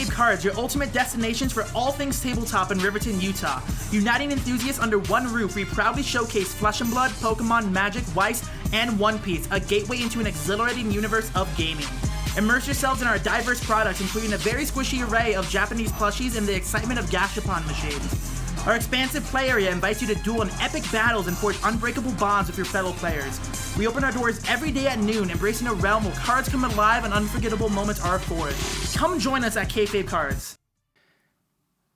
Kayfabe Cards, your ultimate destinations for all things tabletop in Riverton, Utah. Uniting enthusiasts under one roof, we proudly showcase Flesh and Blood, Pokemon, Magic, Weiss, and One Piece, a gateway into an exhilarating universe of gaming. Immerse yourselves in our diverse products, including a very squishy array of Japanese plushies and the excitement of Gashapon machines. Our expansive play area invites you to duel in epic battles and forge unbreakable bonds with your fellow players. We open our doors every day at noon, embracing a realm where cards come alive and unforgettable moments are forged. Come join us at Kayfabe Cards.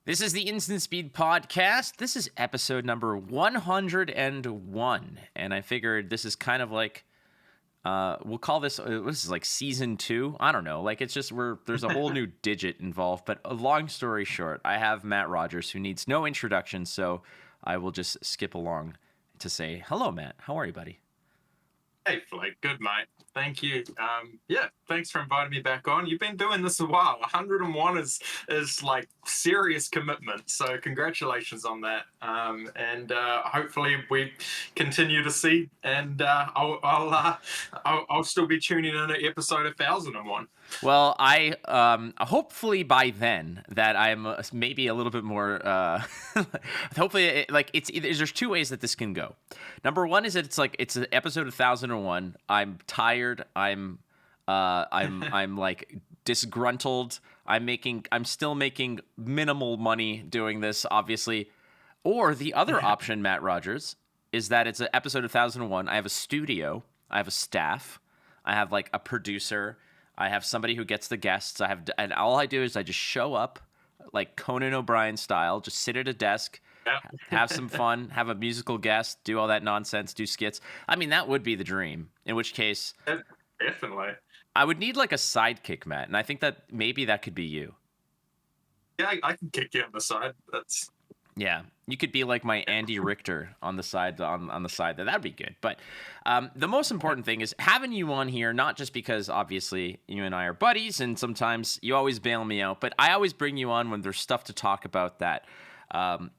This is the Instant Speed Podcast. This is episode number 101, and I figured this is kind of like, we'll call this is like season 2. I don't know. Like, it's just there's a whole new digit involved. But a long story short, I have Matt Rogers, who needs no introduction, so I will just skip along to say, hello, Matt. How are you, buddy? Hey, Flake. Good, mate. Thank you. Thanks for inviting me back on. You've been doing this a while. 101 is like serious commitment. So congratulations on that. And hopefully we continue to see. And I'll still be tuning in at episode 1001. Well, I hopefully by then that I'm maybe a little bit more. Hopefully, there's two ways that this can go. Number one is that it's an episode 1001. I'm tired. I'm like disgruntled. I'm still making minimal money doing this, obviously. Or the other option, Matt Rogers, is that it's an episode 1001. I have a studio. I have a staff. I have like a producer. I have somebody who gets the guests. And all I do is I just show up like Conan O'Brien style, just sit at a desk, have some fun, have a musical guest, do all that nonsense, do skits. I mean, that would be the dream, in which case Definitely. I would need like a sidekick, Matt. And I think that maybe that could be you. Yeah, I can kick you on the side. Yeah, you could be like my Andy Richter on the side. On the side that'd be good. But the most important thing is having you on here, not just because obviously you and I are buddies, and sometimes you always bail me out, but I always bring you on when there's stuff to talk about that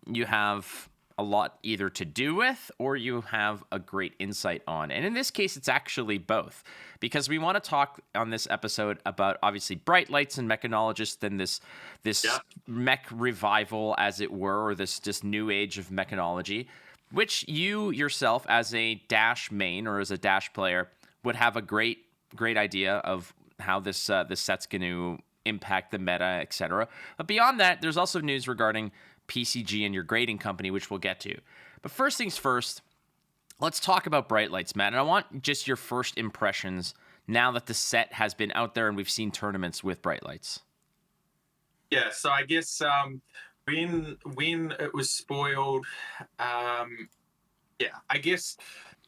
you have a lot either to do with or you have a great insight on. And in this case, it's actually both, because we want to talk on this episode about obviously Bright Lights and Mechanologist and this mech revival, as it were, or this new age of mechanology, which you yourself as a Dash main or as a Dash player would have a great idea of how this set's going to impact the meta, etc. But beyond that, there's also news regarding PCG and your grading company, which we'll get to. But first things first, let's talk about Bright Lights, Matt. And I want just your first impressions now that the set has been out there and we've seen tournaments with Bright Lights. Yeah, so I guess when it was spoiled, I guess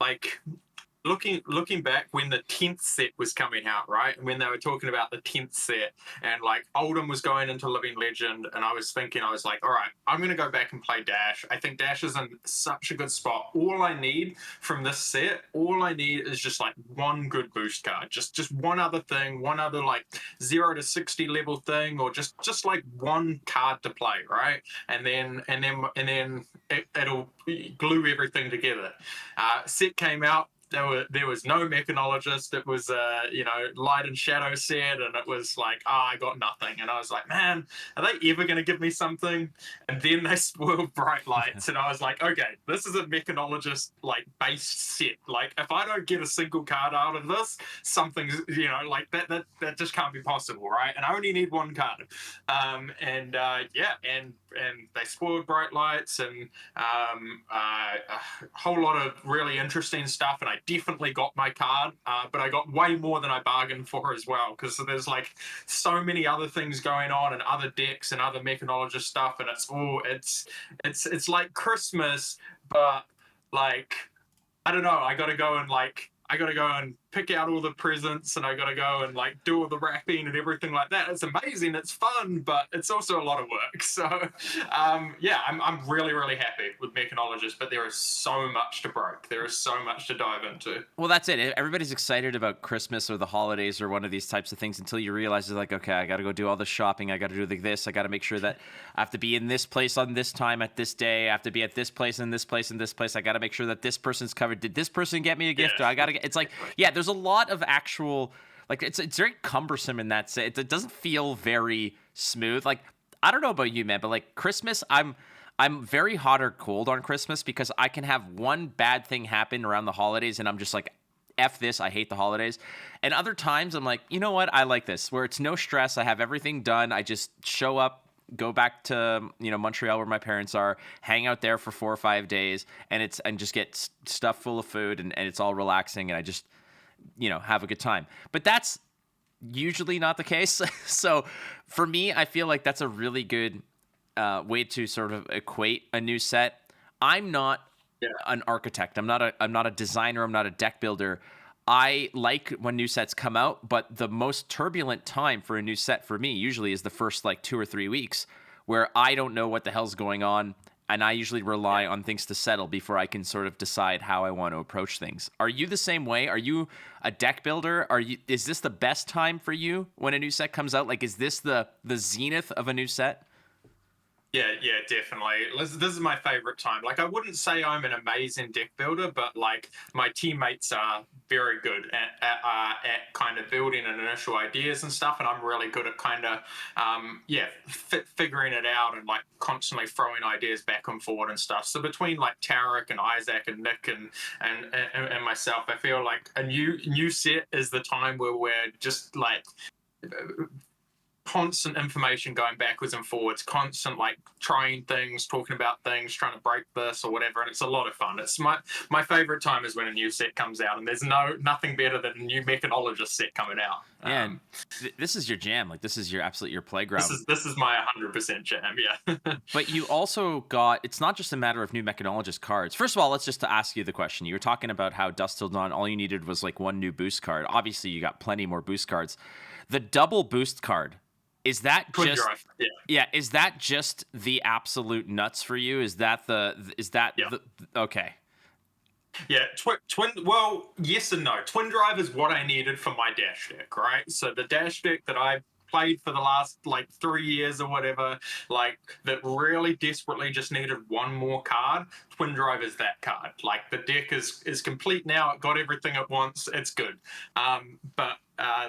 like looking back when the 10th set was coming out, right? When they were talking about the 10th set and like Oldham was going into Living Legend, and I was like, all right, I'm going to go back and play Dash. I think Dash is in such a good spot. All I need from this set, is just like one good boost card. Just one other thing, one other like 0 to 60 level thing, or just like one card to play, right? And then it'll glue everything together. Set came out. There was no Mechanologist. It was light and shadow set, and it was like, I got nothing. And I was like, man, are they ever going to give me something? And then they spoiled Bright Lights, and I was like, okay, this is a Mechanologist like based set. Like, if I don't get a single card out of this, something's like that just can't be possible, right? And I only need one card. And they spoiled Bright Lights, and a whole lot of really interesting stuff, and I definitely got my card, but I got way more than I bargained for as well, because there's like so many other things going on and other decks and other Mechanologist stuff, and it's like Christmas, but like, I don't know, I gotta go and pick out all the presents, and I gotta go and like do all the wrapping and everything like that. It's amazing, it's fun, but it's also a lot of work. So I'm really, really happy with Mechanologist, but there is so much to break. There is so much to dive into. Well, that's it. Everybody's excited about Christmas or the holidays or one of these types of things until you realize it's like, okay, I gotta go do all the shopping, I gotta do this, I gotta make sure that I have to be in this place on this time at this day, I have to be at this place and this place and this place, I gotta make sure that this person's covered. Did this person get me a gift? Yeah. It's like, yeah, there's a lot of actual, like, it's very cumbersome in that sense. It doesn't feel very smooth. Like, I don't know about you, man, but like Christmas, I'm very hot or cold on Christmas because I can have one bad thing happen around the holidays and I'm just like, F this, I hate the holidays. And other times I'm like, you know what, I like this, where it's no stress, I have everything done, I just show up, go back to, you know, Montreal where my parents are, hang out there for 4 or 5 days, and just get stuff full of food, and it's all relaxing, and I just, you know, have a good time. But that's usually not the case. So for me, I feel like that's a really good way to sort of equate a new set. I'm not an architect. I'm not a designer. I'm not a deck builder. I like when new sets come out, but the most turbulent time for a new set for me usually is the first like 2 or 3 weeks where I don't know what the hell's going on, and I usually rely on things to settle before I can sort of decide how I want to approach things. Are you the same way? Are you a deck builder? Is this the best time for you when a new set comes out? Like, is this the zenith of a new set? Yeah, definitely. This is my favorite time. Like, I wouldn't say I'm an amazing deck builder, but like my teammates are very good at kind of building and initial ideas and stuff, and I'm really good at kind of figuring it out and like constantly throwing ideas back and forward and stuff. So between like Tarek and Isaac and Nick and myself, I feel like a new set is the time where we're just like constant information going backwards and forwards, constant like trying things, talking about things, trying to break this or whatever, and it's a lot of fun. It's my favorite time is when a new set comes out, and there's nothing better than a new Mechanologist set coming out. And this is your jam. Like, this is your playground. This is my 100% jam. Yeah. But you also got, it's not just a matter of new Mechanologist cards. First of all, let's just ask you the question. You were talking about how Dusk Till Dawn, all you needed was like one new boost card. Obviously, you got plenty more boost cards. The double boost card, is that Twin just drive, is that just the absolute nuts for you? Is that okay? Yeah, twin. Well, yes and no. Twin drive is what I needed for my dash deck, right? So the dash deck that I played for the last like 3 years or whatever, like that really desperately just needed one more card. Twin drive is that card. Like, the deck is complete now. It got everything at once. It's good. But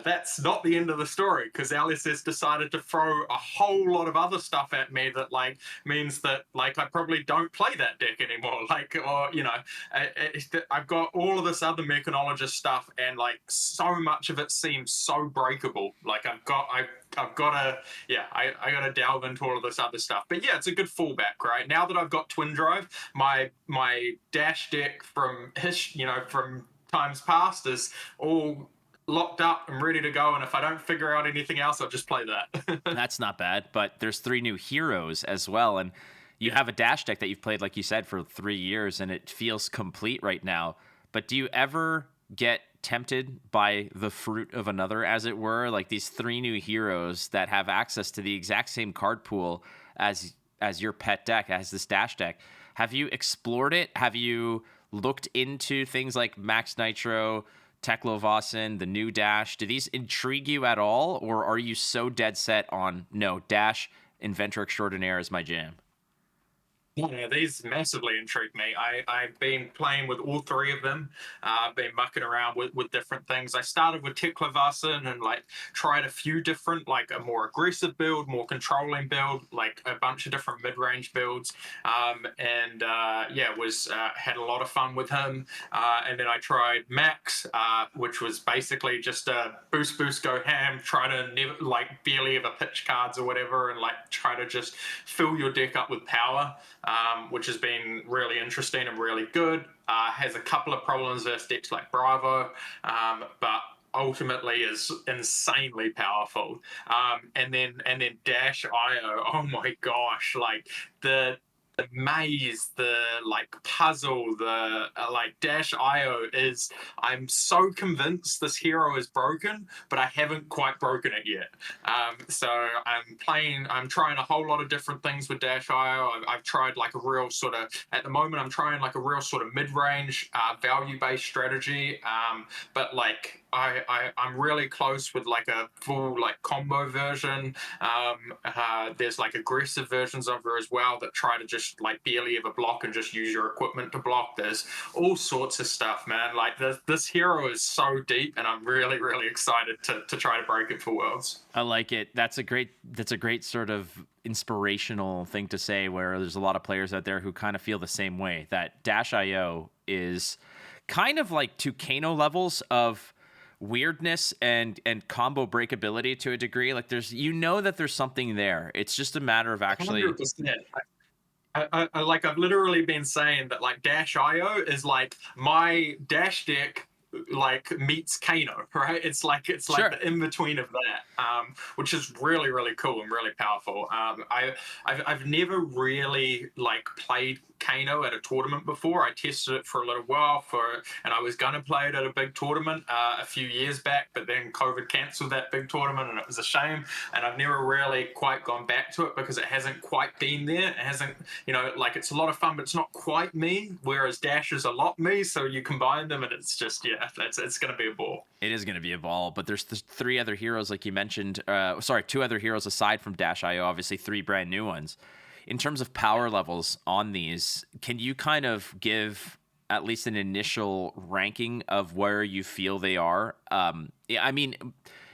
that's not the end of the story, because LSS decided to throw a whole lot of other stuff at me that like means that like I probably don't play that deck anymore. Like, or you know, I've got all of this other Mechanologist stuff, and like so much of it seems so breakable. Like I've got to delve into all of this other stuff. But yeah, it's a good fallback, right? Now that I've got Twin Drive, my dash deck from times past is all locked up and ready to go, and if I don't figure out anything else, I'll just play that. That's not bad, but there's 3 new heroes as well, and you have a dash deck that you've played, like you said, for 3 years, and it feels complete right now. But do you ever get tempted by the fruit of another, as it were, like these 3 new heroes that have access to the exact same card pool as your pet deck, as this dash deck? Have you explored it? Have you looked into things like Max Nitro, Teklo-Vossen, the new Dash? Do these intrigue you at all, or are you so dead set on, no, Dash, Inventor Extraordinaire is my jam? Yeah, these massively intrigue me. I've been playing with all 3 of them. I've been mucking around with different things. I started with Teklo-Vossen and like tried a few different, like a more aggressive build, more controlling build, like a bunch of different mid-range builds. Had a lot of fun with him. And then I tried Max, which was basically just a boost, go ham, try to never like barely ever pitch cards or whatever, and like try to just fill your deck up with power. Which has been really interesting and really good. Has a couple of problems versus decks like Bravo, but ultimately is insanely powerful. And then Dash IO. Oh my gosh! Like the maze, the like puzzle, the like Dash IO is. I'm so convinced this hero is broken, but I haven't quite broken it yet. So I'm trying a whole lot of different things with Dash IO. I've tried like a real sort of, at the moment I'm trying like a real sort of mid-range value-based strategy. But like I'm really close with like a full like combo version. There's like aggressive versions of her as well that try to just like barely ever block and just use your equipment to block. There's all sorts of stuff, man. Like this hero is so deep, and I'm really excited to try to break it for Worlds. I like it. That's a great sort of inspirational thing to say, where there's a lot of players out there who kind of feel the same way, that Dash.io is kind of like to Kano levels of weirdness and combo breakability to a degree. Like there's, that there's something there. It's just a matter of actually 100%. I like I've literally been saying that like Dash.io is like my Dash deck like meets Kano, right? It's like Sure. the in between of that, which is really cool and really powerful. I've never really like played Kano at a tournament before. I tested it for a little while and I was gonna play it at a big tournament a few years back, but then COVID cancelled that big tournament, and it was a shame. And I've never really quite gone back to it because it hasn't quite been there. It hasn't, like it's a lot of fun, but it's not quite me. Whereas Dash is a lot me. So you combine them, and it's just it's gonna be a ball. It is going to be a ball, but there's three other heroes, like you mentioned. Two other heroes aside from Dash.io, obviously 3 brand new ones. In terms of power levels on these, can you kind of give at least an initial ranking of where you feel they are? I mean,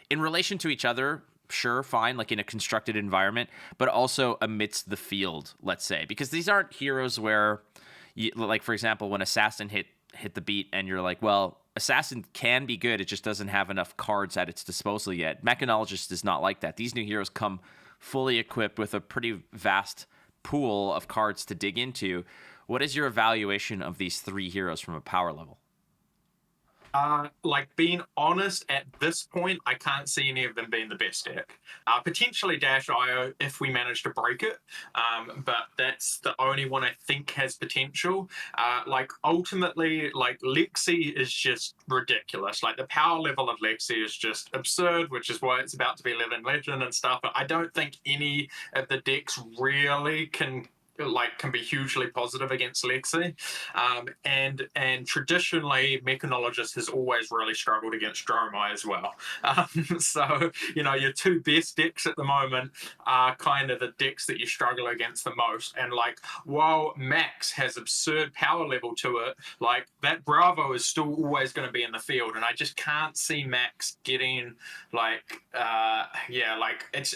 in relation to each other, sure, fine, like in a constructed environment, but also amidst the field, let's say, because these aren't heroes where, like for example, when Assassin hit the beat and you're like, well, Assassin can be good, it just doesn't have enough cards at its disposal yet. Mechanologist is not like that. These new heroes come fully equipped with a pretty vast pool of cards to dig into. What is your evaluation of these 3 heroes from a power level? Like being honest, at this point, I can't see any of them being the best deck. Potentially Dash.io if we manage to break it, but that's the only one I think has potential. Like ultimately, like Lexi is just ridiculous. Like the power level of Lexi is just absurd, which is why it's about to be Living Legend and stuff. But I don't think any of the decks really can be hugely positive against Lexi, and traditionally Mechanologist has always really struggled against Dromai as well. So your 2 best decks at the moment are kind of the decks that you struggle against the most. And like while Max has absurd power level to it, like that Bravo is still always going to be in the field, and I just can't see Max getting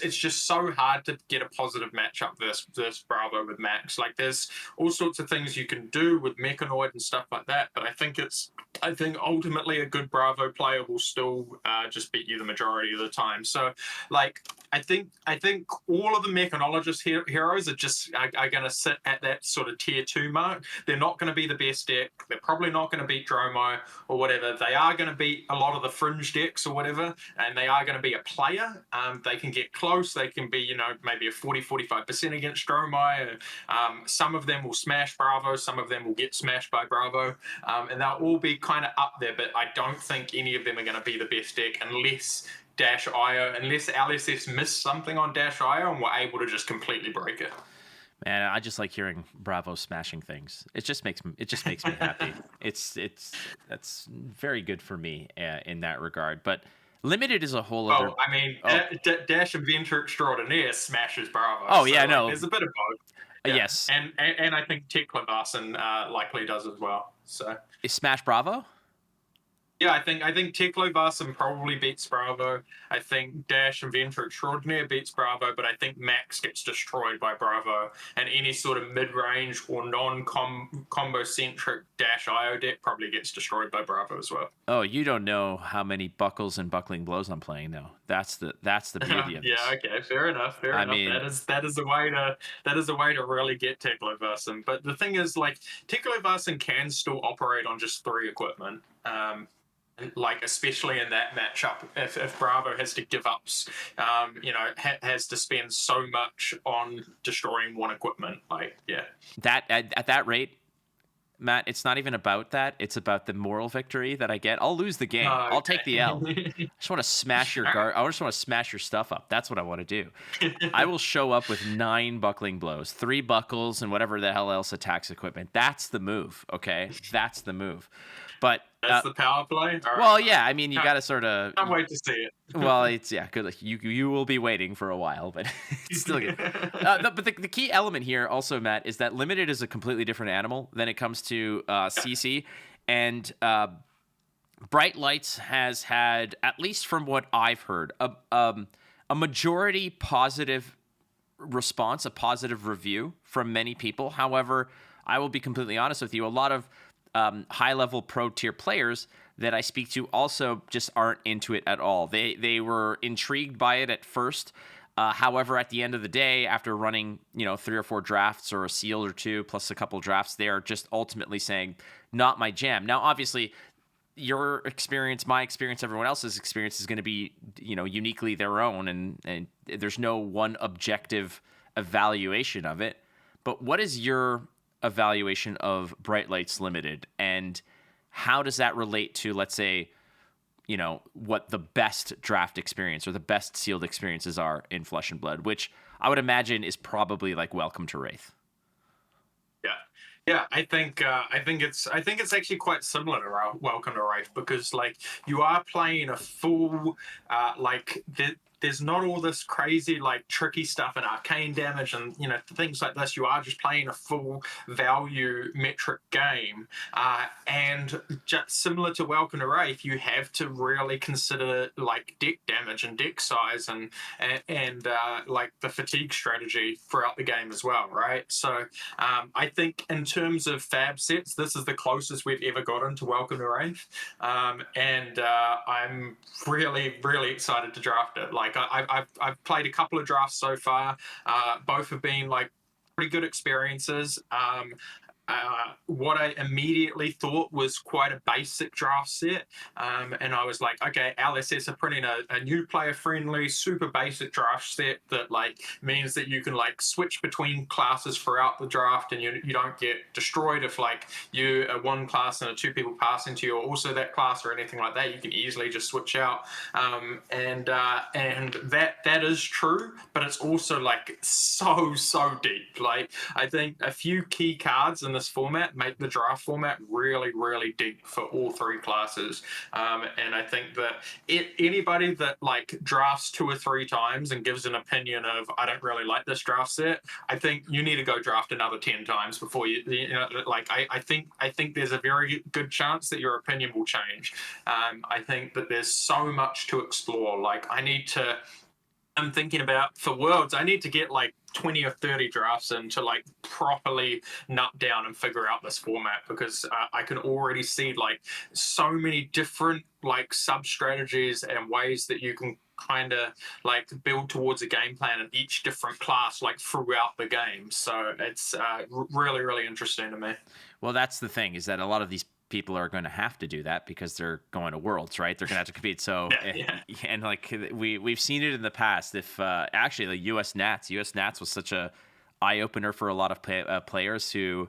it's just so hard to get a positive matchup this Bravo with Max. Like there's all sorts of things you can do with Mechanoid and stuff like that, but I think ultimately a good Bravo player will still just beat you the majority of the time. So like I think all of the Mechanologist heroes are going to sit at that sort of tier 2 mark. They're not going to be the best deck. They're probably not going to beat Dromo or whatever. They are going to beat a lot of the fringe decks or whatever, and they are going to be a player. They can get close. They can be maybe a 40-45% against Dromai. Some of them will smash Bravo. Some of them will get smashed by Bravo, and they'll all be kind of up there. But I don't think any of them are going to be the best deck unless unless LSS missed something on Dash.io and were able to just completely break it. Man, I just like hearing Bravo smashing things. It just makes me happy. That's very good for me in that regard. But Limited is a whole other. I mean, Dash Inventor Extraordinaire smashes Bravo. Oh yeah, no. There's a bit of both. Yeah. Yes, and I think Teklevasen likely does as well. So is Smash Bravo? Yeah, I think Teklevasen probably beats Bravo. I think Dash Inventor Extraordinaire beats Bravo, but I think Max gets destroyed by Bravo, and any sort of mid-range or non-combo-centric Dash.io deck probably gets destroyed by Bravo as well. Oh, you don't know how many buckles and buckling blows I'm playing though. That's the beauty of this. Yeah, okay, fair enough. I mean, that is a way to really get Teklevasen. But the thing is, like, Teklevasen can still operate on just 3 equipment. Like especially in that matchup, if Bravo has to give up, has to spend so much on destroying 1 equipment, like that at that rate, Matt, it's not even about that. It's about the moral victory that I get. I'll lose the game. Okay. I'll take the L. I just want to smash your I just want to smash your stuff up. That's what I want to do. I will show up with 9 buckling blows, 3 buckles, and whatever the hell else attacks equipment. That's the move. Okay, that's the move. But That's the power play. All right. Well, yeah, I mean, you got to sort of. Can't wait to see it. Well, it's good. Like, you will be waiting for a while, but it's still good. But the key element here, also, Matt, is that limited is a completely different animal than it comes to CC, and Bright Lights has had, at least from what I've heard, a majority positive response, a positive review from many people. However, I will be completely honest with you, a lot of high-level pro-tier players that I speak to also just aren't into it at all. They were intrigued by it at first. However, at the end of the day, after running 3 or 4 drafts or a sealed or 2 plus a couple drafts, they are just ultimately saying, not my jam. Now, obviously, your experience, my experience, everyone else's experience is going to be uniquely their own, and there's no one objective evaluation of it. But what is your evaluation of Bright Lights Limited, and how does that relate to, let's say, what the best draft experience or the best sealed experiences are in Flesh and Blood, which I would imagine is probably like Welcome to Wraith? Yeah, I think it's actually quite similar to Welcome to Wraith, because like you are playing a full there's not all this crazy like tricky stuff and arcane damage and things like this. You are just playing a full value metric game, and just similar to Welcome to Wraith, you have to really consider like deck damage and deck size and like the fatigue strategy throughout the game as well, right? So I think in terms of fab sets, this is the closest we've ever gotten to Welcome to Wraith, and I'm really excited to draft it. Like I've played a couple of drafts so far. Both have been like pretty good experiences. What I immediately thought was quite a basic draft set, and I was like, okay, LSS are printing a new player friendly, super basic draft set that like means that you can like switch between classes throughout the draft, and you don't get destroyed if like you are one class and 2 people pass into you or also that class or anything like that. You can easily just switch out, and that is true, but it's also like so deep. Like I think a few key cards in this format make the draft format really deep for all 3 classes, and I think that anybody that like drafts 2 or 3 times and gives an opinion of I don't really like this draft set, I think you need to go draft another 10 times before I think there's a very good chance that your opinion will change. I think that there's so much to explore. Like I'm thinking about for Worlds, I need to get like 20 or 30 drafts in to like properly nut down and figure out this format, because I can already see like so many different like sub strategies and ways that you can kind of like build towards a game plan in each different class like throughout the game. So it's really interesting to me. Well, that's the thing, is that a lot of these people are going to have to do that because they're going to Worlds, right? They're going to have to compete. So, and like we've seen it in the past. If actually the US Nats was such a eye opener for a lot of players who,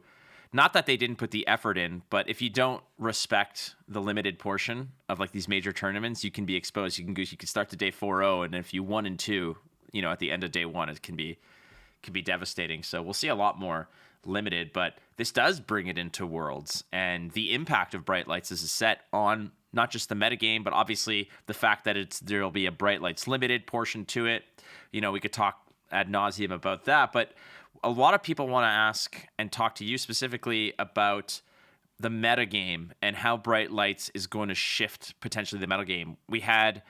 not that they didn't put the effort in, but if you don't respect the limited portion of like these major tournaments, you can be exposed. You can start the day 4-0, and if you 1 and 2, at the end of day 1, it can be devastating. So we'll see a lot more limited, but this does bring it into Worlds, and the impact of Bright Lights is set on not just the metagame, but obviously the fact that there'll be a Bright Lights limited portion to it. We could talk ad nauseum about that, but a lot of people want to ask and talk to you specifically about the metagame and how Bright Lights is going to shift potentially the metagame. We had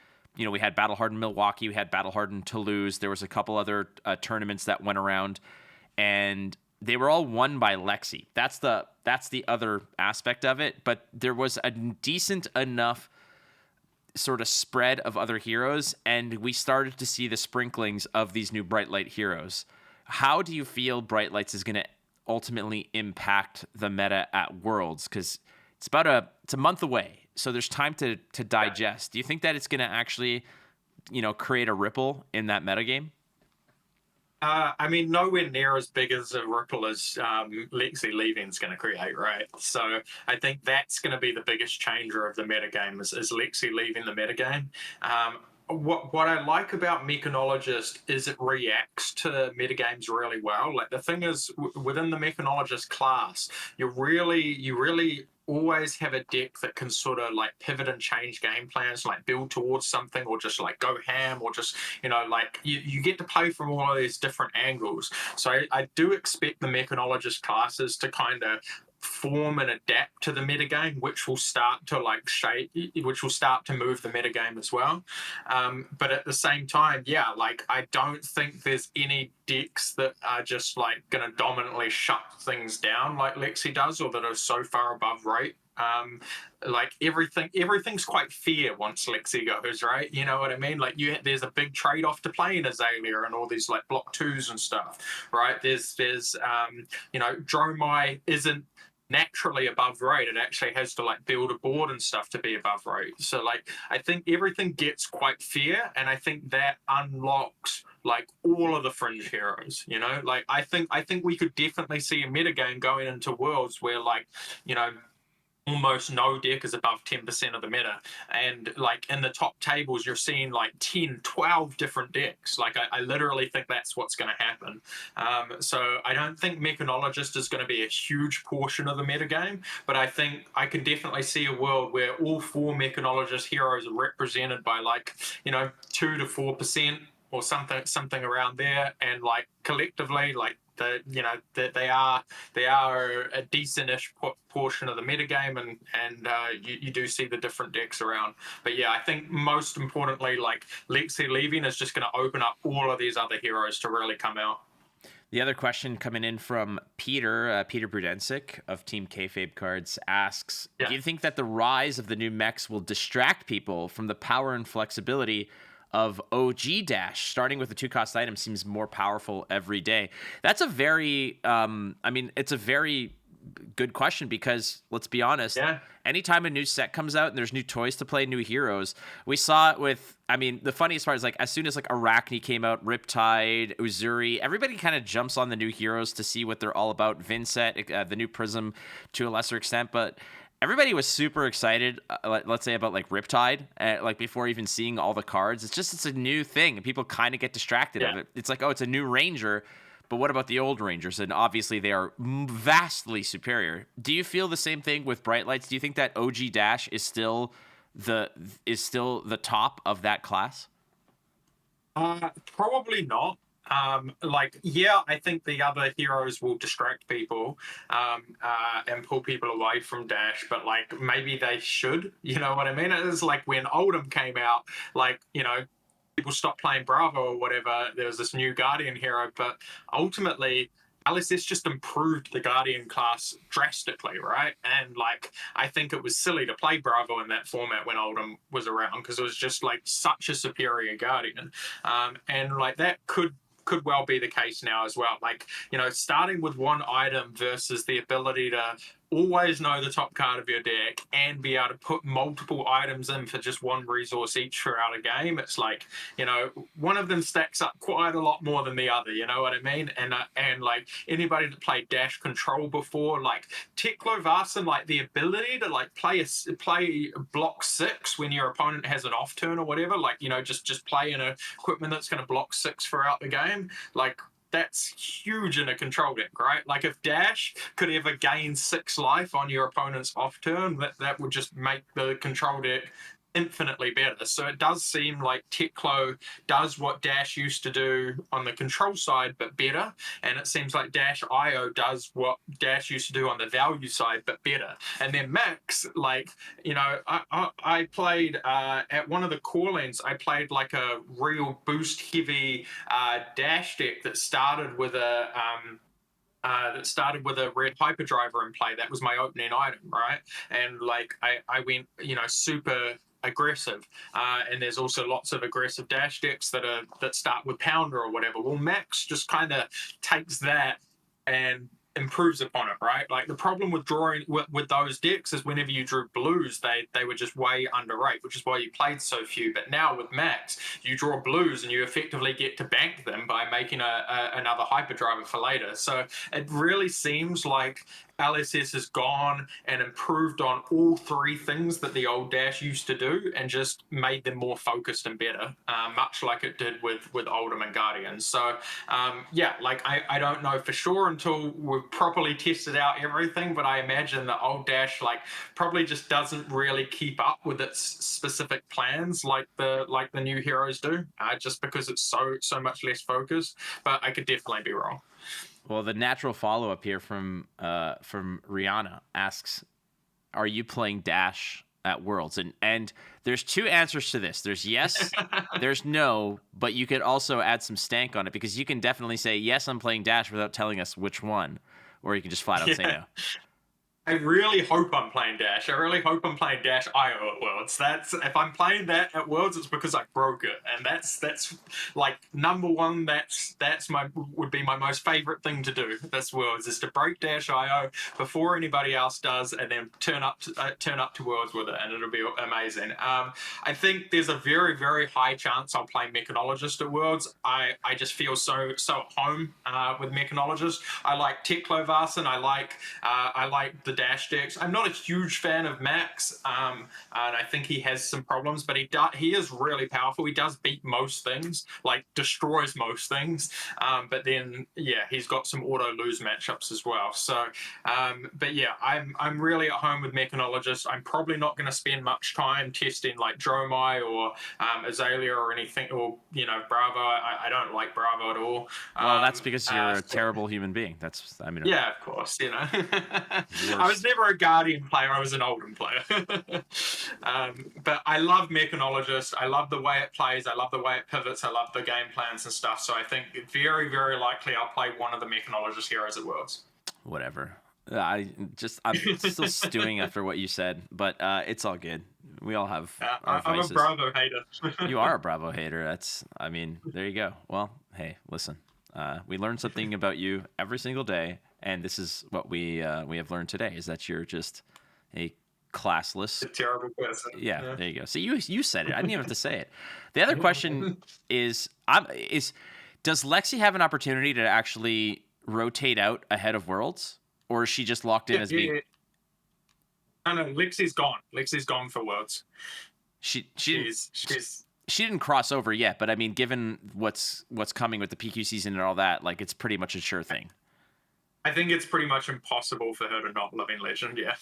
Battle Hardened Milwaukee, we had Battle Hardened Toulouse, there was a couple other tournaments that went around, and they were all won by Lexi. That's the other aspect of it, but there was a decent enough sort of spread of other heroes, and we started to see the sprinklings of these new Bright Light heroes. How do you feel Bright Lights is going to ultimately impact the meta at Worlds? Because it's a month away, so there's time to digest. Do you think that it's going to actually, create a ripple in that metagame? I mean, nowhere near as big as a ripple as Lexi leaving is going to create, right? So I think that's going to be the biggest changer of the metagame is Lexi leaving the metagame. what I like about Mechanologist is it reacts to metagames really well. Like the thing is, within the Mechanologist class, you really always have a deck that can sort of like pivot and change game plans, like build towards something, or just like go ham, or just, like you get to play from all of these different angles. So I do expect the Mechanologist classes to kind of form and adapt to the metagame, which will start to which will start to move the metagame as well. But at the same time, yeah, like I don't think there's any decks that are just like going to dominantly shut things down like Lexi does, or that are so far above rate. Like everything's quite fair once Lexi goes, right? You know what I mean? Like there's a big trade-off to playing Azalea and all these like block twos and stuff, right? There's Dromai isn't naturally above rate. It actually has to like build a board and stuff to be above rate. So like I think everything gets quite fair, and I think that unlocks like all of the fringe heroes. Like I think we could definitely see a metagame going into worlds where like almost no deck is above 10% of the meta, and like in the top tables you're seeing like 10, 12 different decks. Like I literally think that's what's going to happen. So I don't think Mechanologist is going to be a huge portion of the metagame, but I think I can definitely see a world where all 4 Mechanologist heroes are represented by like 2 to 4% or something around there, and like collectively like they are a decent-ish portion of the metagame, and you do see the different decks around. But yeah, I think most importantly, like Lexi leaving is just going to open up all of these other heroes to really come out. The other question coming in from Peter Brudensic of Team Kayfabe Cards asks, do you think that the rise of the new mechs will distract people from the power and flexibility of OG Dash? Starting with a 2-cost item seems more powerful every day. That's a very, it's a very good question, because let's be honest, anytime a new set comes out and there's new toys to play, new heroes, we saw it with, the funniest part is like as soon as like Arachne came out, Riptide, Uzuri, everybody kind of jumps on the new heroes to see what they're all about. Vincent, the new Prism to a lesser extent, but everybody was super excited, let's say, about like Riptide, like before even seeing all the cards. It's a new thing, and people kind of get distracted of it. It's like, oh, it's a new Ranger, but what about the old Rangers? And obviously they are vastly superior. Do you feel the same thing with Bright Lights? Do you think that OG Dash is still the top of that class? Probably not. I think the other heroes will distract people and pull people away from Dash, but like maybe they should, you know what I mean? It is like when Oldham came out, like, people stopped playing Bravo or whatever. There was this new Guardian hero, but ultimately LSS just improved the Guardian class drastically, right? And like I think it was silly to play Bravo in that format when Oldham was around, because it was just like such a superior Guardian, and like that could well be the case now as well. Like, starting with one item versus the ability to always know the top card of your deck and be able to put multiple items in for just one resource each throughout a game. It's like, one of them stacks up quite a lot more than the other, you know what I mean? And like anybody that played Dash Control before, like Teklo Varson, like the ability to like play block 6 when your opponent has an off turn or whatever, like, just play an equipment that's going to block 6 throughout the game, like that's huge in a control deck, right? Like if Dash could ever gain 6 life on your opponent's off turn, that would just make the control deck infinitely better. So it does seem like Teklo does what Dash used to do on the control side, but better. And it seems like Dash IO does what Dash used to do on the value side, but better. And then Max, like, I played at one of the call-ins, I played like a real boost heavy Dash deck that started with a red hyperdriver in play. That was my opening item, right? And like I went, super aggressive, and there's also lots of aggressive Dash decks that start with Pounder or whatever. Well, Max just kind of takes that and improves upon it, right? Like the problem with drawing with those decks is whenever you drew blues, they were just way underrate, which is why you played so few. But now with Max, you draw blues and you effectively get to bank them by making another hyperdriver for later. So it really seems like LSS has gone and improved on all three things that the old Dash used to do and just made them more focused and better, much like it did with Oldham and Guardians. So yeah, like I don't know for sure until we've properly tested out everything, but I imagine the old Dash like probably just doesn't really keep up with its specific plans like the new heroes do, just because it's so much less focused. But I could definitely be wrong. Well, the natural follow-up here from Rihanna asks, are you playing Dash at Worlds? And there's two answers to this. There's yes, there's no, but you could also add some stank on it, because you can definitely say, yes, I'm playing Dash without telling us which one, or you can just flat out say no. I really hope I'm playing Dash. I really hope I'm playing Dash IO at Worlds. That's if I'm playing that at Worlds, it's because I broke it, and that's like number one. That's would be my most favorite thing to do this Worlds, is to break Dash IO before anybody else does, and then turn up to Worlds with it, and it'll be amazing. I think there's a very very high chance I'll play Mechanologist at Worlds. I just feel so at home with Mechanologist. I like Teklo-Varson. I like the Dash decks. I'm not a huge fan of Max, and I think he has some problems, but he is really powerful. He does beat most things, like destroys most things, but then yeah, he's got some auto lose matchups as well. So but yeah, I'm really at home with Mechanologist. I'm probably not going to spend much time testing like Dromai or Azalea or anything, or Bravo. I don't like Bravo at all. Well, that's because you're a terrible human being. Yeah, of course, I was never a Guardian player. I was an Oldham player. But I love Mechanologist. I love the way it plays. I love the way it pivots. I love the game plans and stuff. So I think very, very likely I'll play one of the Mechanologist heroes at Worlds. Whatever. I'm still stewing after what you said, but it's all good. We all have our vices. I'm a Bravo hater. You are a Bravo hater. There you go. Well, hey, listen. We learn something about you every single day, and this is what we have learned today, is that you're just a classless, a terrible person. Yeah, there you go. So you said it. I didn't even have to say it. The other question is does Lexi have an opportunity to actually rotate out ahead of Worlds, or is she just locked in as being? No, Lexi's gone. Lexi's gone for Worlds. She didn't cross over yet, but I mean, given what's coming with the PQ season and all that, like it's pretty much a sure thing. I think it's pretty much impossible for her to not live in Legend. Yeah,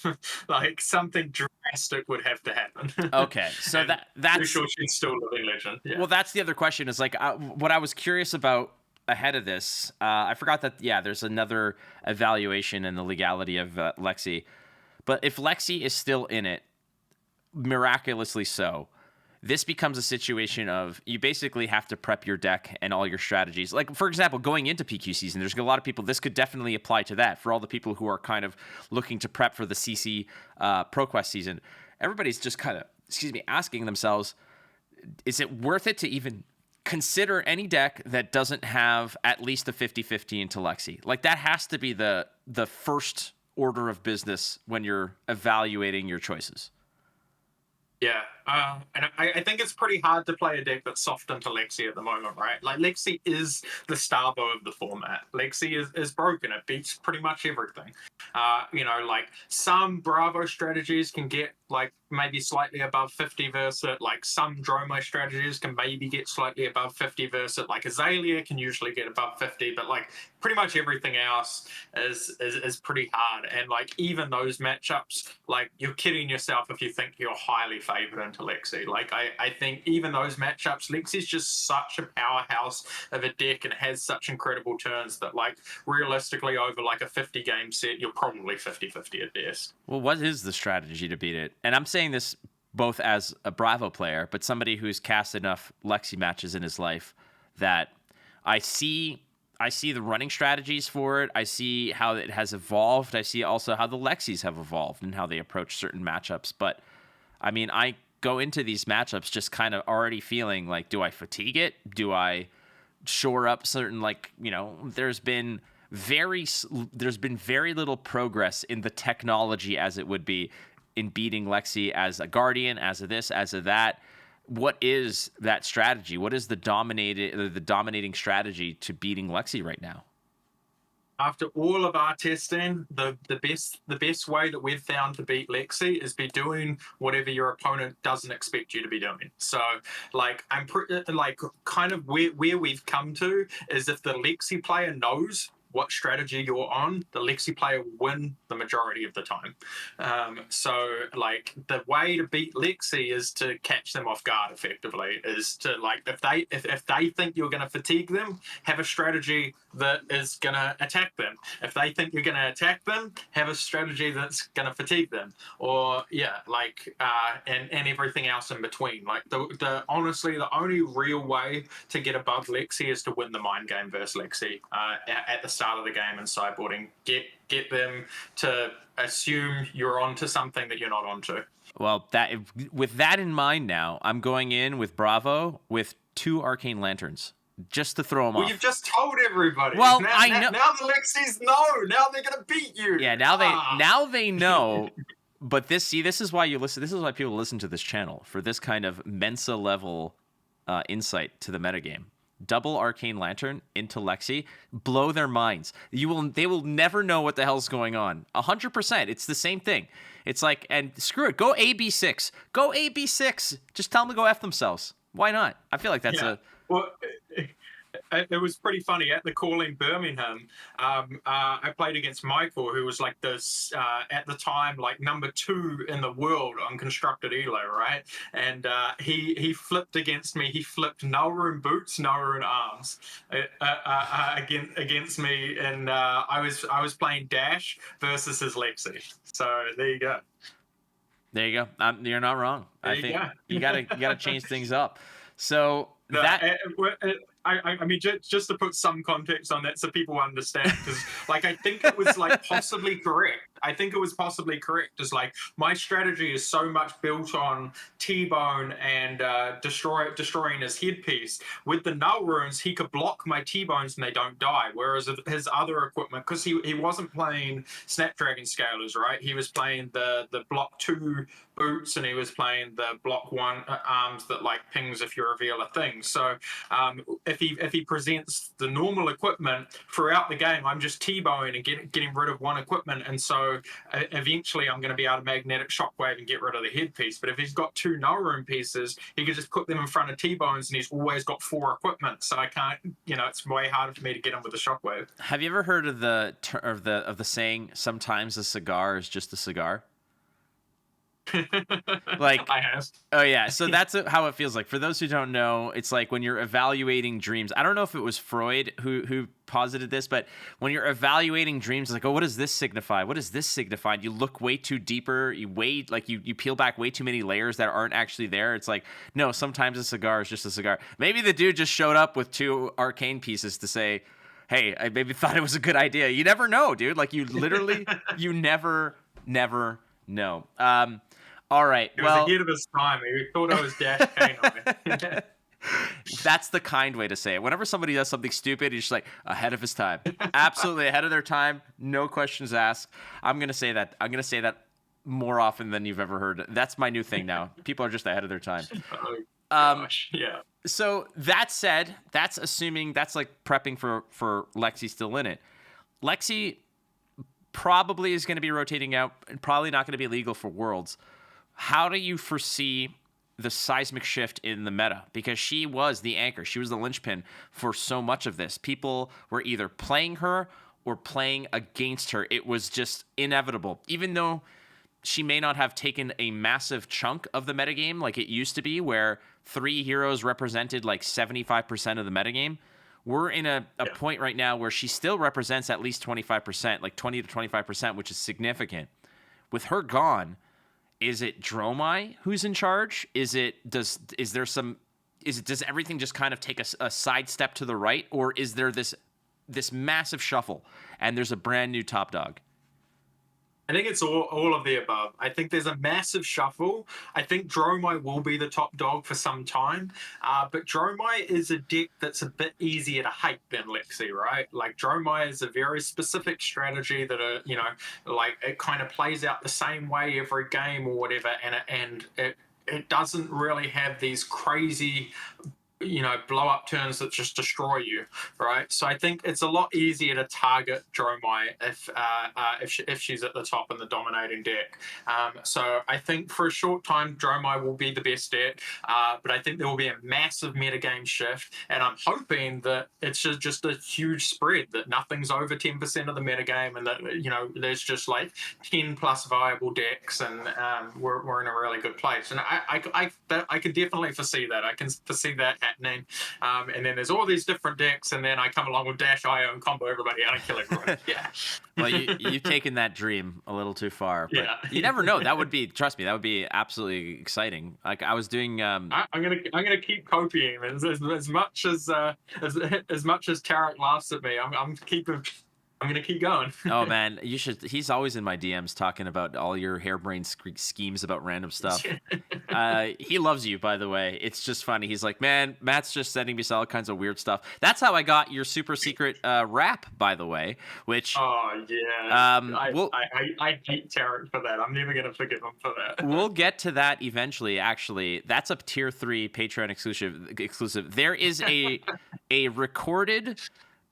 like something drastic would have to happen. Okay, so that's pretty sure she'd still live in Legend. Yeah. Well, that's the other question. Is like what I was curious about ahead of this. I forgot that there's another evaluation in the legality of Lexi, but if Lexi is still in it, miraculously so, this becomes a situation of you basically have to prep your deck and all your strategies. Like, for example, going into PQ season, there's a lot of people, this could definitely apply to that. For all the people who are kind of looking to prep for the CC ProQuest season, everybody's just kind of, asking themselves, is it worth it to even consider any deck that doesn't have at least a 50-50 into Lexi? Like, that has to be the first order of business when you're evaluating your choices. Yeah, and I think it's pretty hard to play a deck that's soft into Lexi at the moment, right? Like, Lexi is the Starbo of the format. Lexi is broken. It beats pretty much everything. Like some Bravo strategies can get like maybe slightly above 50 versus it. Like some Dromo strategies can maybe get slightly above 50 versus it. Like Azalea can usually get above 50, but like pretty much everything else is pretty hard. And like even those matchups, like you're kidding yourself if you think you're highly favored into Lexi. Like I think even those matchups, Lexi's just such a powerhouse of a deck and has such incredible turns that like realistically over like a 50 game set, you're probably 50-50 at best. Well, what is the strategy to beat it? And I'm saying this both as a Bravo player, but somebody who's cast enough Lexi matches in his life that I see the running strategies for it. I see how it has evolved. I see also how the Lexis have evolved and how they approach certain matchups. But I mean, I go into these matchups just kind of already feeling like, do I fatigue it? Do I shore up certain, there's been there's been very little progress in the technology as it would be in beating Lexi as a Guardian, as a this, as a that. What is that strategy? What is the dominating strategy to beating Lexi right now? After all of our testing, the best way that we've found to beat Lexi is be doing whatever your opponent doesn't expect you to be doing. So, like, kind of where we've come to is if the Lexi player knows what strategy you're on, the Lexi player will win the majority of the time. So, like, the way to beat Lexi is to catch them off guard effectively, is to, like, if they think you're going to fatigue them, have a strategy that is going to attack them. If they think you're going to attack them, have a strategy that's going to fatigue them. Or, and everything else in between. Like, honestly, the only real way to get above Lexi is to win the mind game versus Lexi at the start of the game and sideboarding. Get them to assume you're onto something that you're not onto. Well, with that in mind now, I'm going in with Bravo with 2 Arcane Lanterns. Just to throw them off. Well, you've just told everybody. Well, I know. Now the Lexis know. Now they're gonna beat you. Yeah, now they know. But this is why you listen. This is why people listen to this channel, for this kind of Mensa level insight to the metagame. Double Arcane Lantern into Lexi, blow their minds. They will never know what the hell's going on. 100%. It's the same thing. It's like, and screw it. Go AB6. Go AB6. Just tell them to go F themselves. Why not? I feel like that's Well, it was pretty funny at the call in Birmingham. I played against Michael, who was like this at the time, like number 2 in the world on constructed elo, right? And he flipped against me. He flipped Null Rune Boots, Null Rune Arms against me, and I was playing Dash versus his Lexi. So there you go. There you go. You're not wrong. I think you gotta change things up. So I mean, just to put some context on that so people understand, because, like, I think it was, like, possibly correct. I think it was possibly correct. It's like, my strategy is so much built on T-Bone and destroying his headpiece. With the Null Runes, he could block my T-Bones and they don't die, whereas his other equipment, because he wasn't playing Snapdragon Scalers, right? He was playing the block 2 boots, and he was playing the block 1 arms that, like, pings if you reveal a thing. So if he presents the normal equipment throughout the game, I'm just T-bowing and getting rid of one equipment, and so eventually I'm going to be able to magnetic shockwave and get rid of the headpiece. But if he's got 2 Null Rune pieces, he can just put them in front of T-bones, and he's always got 4 equipment. So I can't, it's way harder for me to get him with the shockwave. Have you ever heard of the saying, sometimes a cigar is just a cigar? Like, I have. Oh yeah, so that's how it feels like. For those who don't know, it's like when you're evaluating dreams. I don't know if it was Freud who posited this, but when you're evaluating dreams, it's like, oh, what does this signify? What does this signify? And you look way too deeper. You peel back way too many layers that aren't actually there. It's like, no, sometimes a cigar is just a cigar. Maybe the dude just showed up with 2 arcane pieces to say, hey, I maybe thought it was a good idea. You never know, dude. Like, you literally, you never know. All right. It was ahead of his time. He thought I was Dash Kane. That's the kind way to say it. Whenever somebody does something stupid, he's just like, ahead of his time. Absolutely ahead of their time. No questions asked. I'm going to say that. I'm going to say that more often than you've ever heard. That's my new thing now. People are just ahead of their time. Oh, gosh. Yeah. So that said, that's assuming that's like prepping for Lexi still in it. Lexi probably is going to be rotating out and probably not going to be legal for Worlds. How do you foresee the seismic shift in the meta? Because she was the anchor. She was the linchpin for so much of this. People were either playing her or playing against her. It was just inevitable. Even though she may not have taken a massive chunk of the metagame like it used to be, where 3 heroes represented like 75% of the metagame, we're in a point right now where she still represents at least 25%, like 20 to 25%, which is significant. With her gone, is it Dromai who's in charge? Does everything just kind of take a side step to the right, or is there this massive shuffle and there's a brand new top dog? I think it's all of the above. I think there's a massive shuffle. I think Dromai will be the top dog for some time, but Dromai is a deck that's a bit easier to hate than Lexi, right? Like Dromai is a very specific strategy that like it kind of plays out the same way every game or whatever, and it doesn't really have these crazy blow up turns that just destroy you, right? So I think it's a lot easier to target Dromai if she's at the top in the dominating deck. So I think for a short time Dromai will be the best deck, but I think there will be a massive metagame shift, and I'm hoping that it's just a huge spread, that nothing's over 10% of the metagame, and that there's just like 10 plus viable decks, and we're in a really good place. And I can definitely foresee that. I can foresee that happening. And then there's all these different decks, and then I come along with Dash IO and combo everybody out and kill everyone. Yeah. Well, you've taken that dream a little too far. But yeah. You never know. That would be, trust me, that would be absolutely exciting. Like I was doing. I'm gonna keep copying as much as Tarek laughs at me. I'm gonna keep going. Oh man, you should. He's always in my DMs talking about all your harebrained schemes about random stuff. He loves you, by the way. It's just funny. He's like, man, Matt's just sending me all kinds of weird stuff. That's how I got your super secret rap, by the way. Which I hate Tarek for that. I'm never gonna forgive him for that. We'll get to that eventually. Actually, that's a tier 3 Patreon exclusive. There is a recorded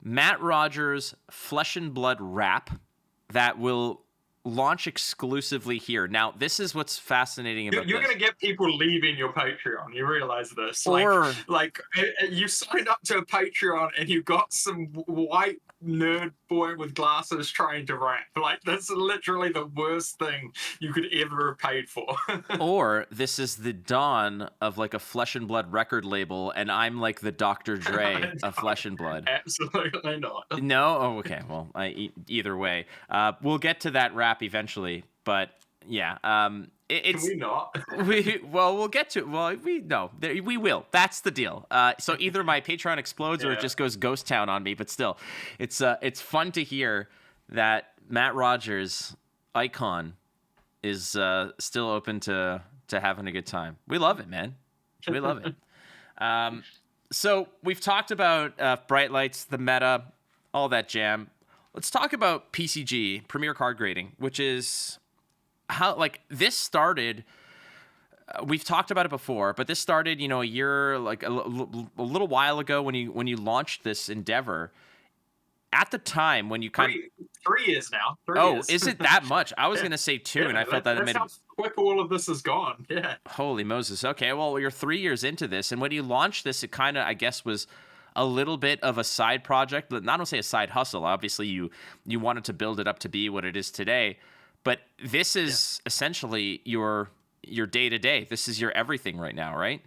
Matt Rogers Flesh and Blood rap that will launch exclusively here. Now, this is what's fascinating about You're this. going to get people leaving your Patreon. You realize this. Or like you signed up to a Patreon and you got some white nerd boy with glasses trying to rap. Like, that's literally the worst thing you could ever have paid for. Or this is the dawn of like a Flesh and Blood record label, and I'm like the Dr. Dre of Flesh and Blood. Absolutely not. No? Oh, okay. Well, either way. We'll get to that rap eventually, but yeah. It's, Can we not? We'll get to it. Well, we will. That's the deal. So either my Patreon explodes or it just goes ghost town on me. But still, it's fun to hear that Matt Rogers icon is still open to having a good time. We love it, man. We love it. So we've talked about bright lights, the meta, all that jam. Let's talk about PCG, Premier Card Grading, which is how this started. We've talked about it before, but this started, a year, like a little while ago when you launched this endeavor. At the time when you kind of 3 years now. 3 years. Is it that much? I was gonna say 2, and I felt that it made how quick all of this is gone. Yeah. Holy Moses. Okay, well, you're 3 years into this, and when you launched this, it kind of, I guess, was a little bit of a side project, but not to say a side hustle. Obviously, you wanted to build it up to be what it is today. But this is essentially your day-to-day. This is your everything right now, right?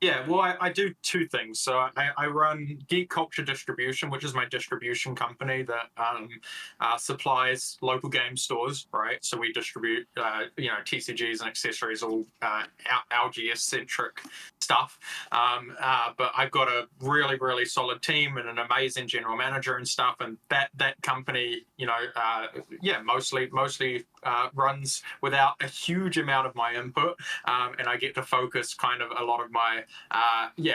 Yeah, well, I do 2 things. So I run Geek Culture Distribution, which is my distribution company that supplies local game stores, right? So we distribute, TCGs and accessories, all LGS-centric stuff. But I've got a really, really solid team and an amazing general manager and stuff. And that company, mostly runs without a huge amount of my input. And I get to focus kind of a lot of my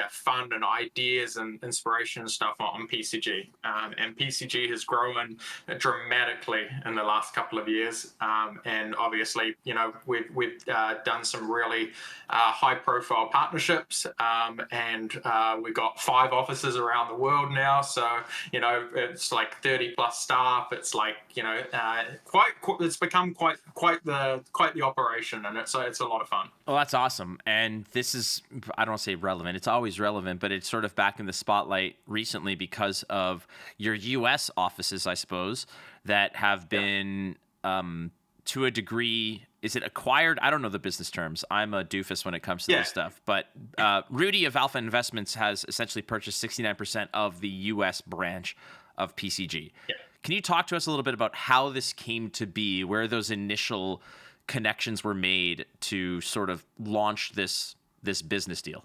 fun and ideas and inspiration and stuff on PCG. And PCG has grown dramatically in the last couple of years. And obviously, we've done some really high-profile partnerships, and we've got 5 offices around the world now. So, it's like 30 plus staff. It's like, it's become quite the operation, and it's a lot of fun. Well, that's awesome. And this is, I don't want to say relevant. It's always relevant, but it's sort of back in the spotlight recently because of your U.S. offices, I suppose, that have been, to a degree, is it acquired? I don't know the business terms. I'm a doofus when it comes to this stuff. But Rudy of Alpha Investments has essentially purchased 69% of the U.S. branch of PCG. Yeah. Can you talk to us a little bit about how this came to be, where those initial connections were made to sort of launch this business deal?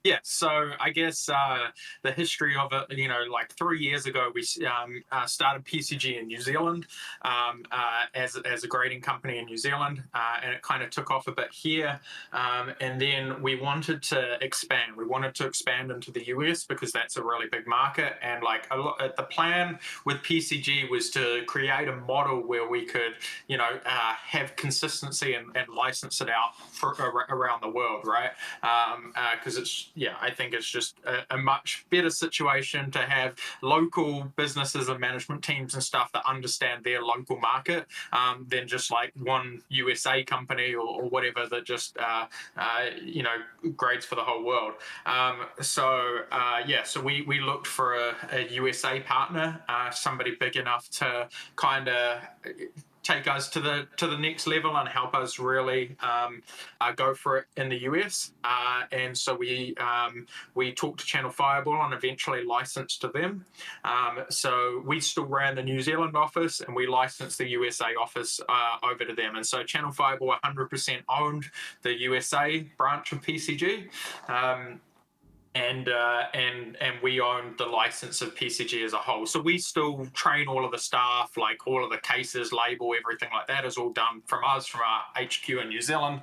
Yeah, so I guess the history of it, like 3 years ago, we started PCG in New Zealand as a grading company in New Zealand, and it kind of took off a bit here. And then we wanted to expand. We wanted to expand into the US because that's a really big market. And like the plan with PCG was to create a model where we could, have consistency and license it out around the world, right? Because I think it's just a much better situation to have local businesses and management teams and stuff that understand their local market than just like one USA company or whatever that just grades for the whole world. So we looked for a USA partner, somebody big enough to kind of take us to the next level and help us really go for it in the US. And so we talked to Channel Fireball and eventually licensed to them. So we still ran the New Zealand office and we licensed the USA office over to them. And so Channel Fireball 100% owned the USA branch of PCG. And we own the license of PCG as a whole. So we still train all of the staff, like all of the cases, label, everything like that is all done from us, from our HQ in New Zealand.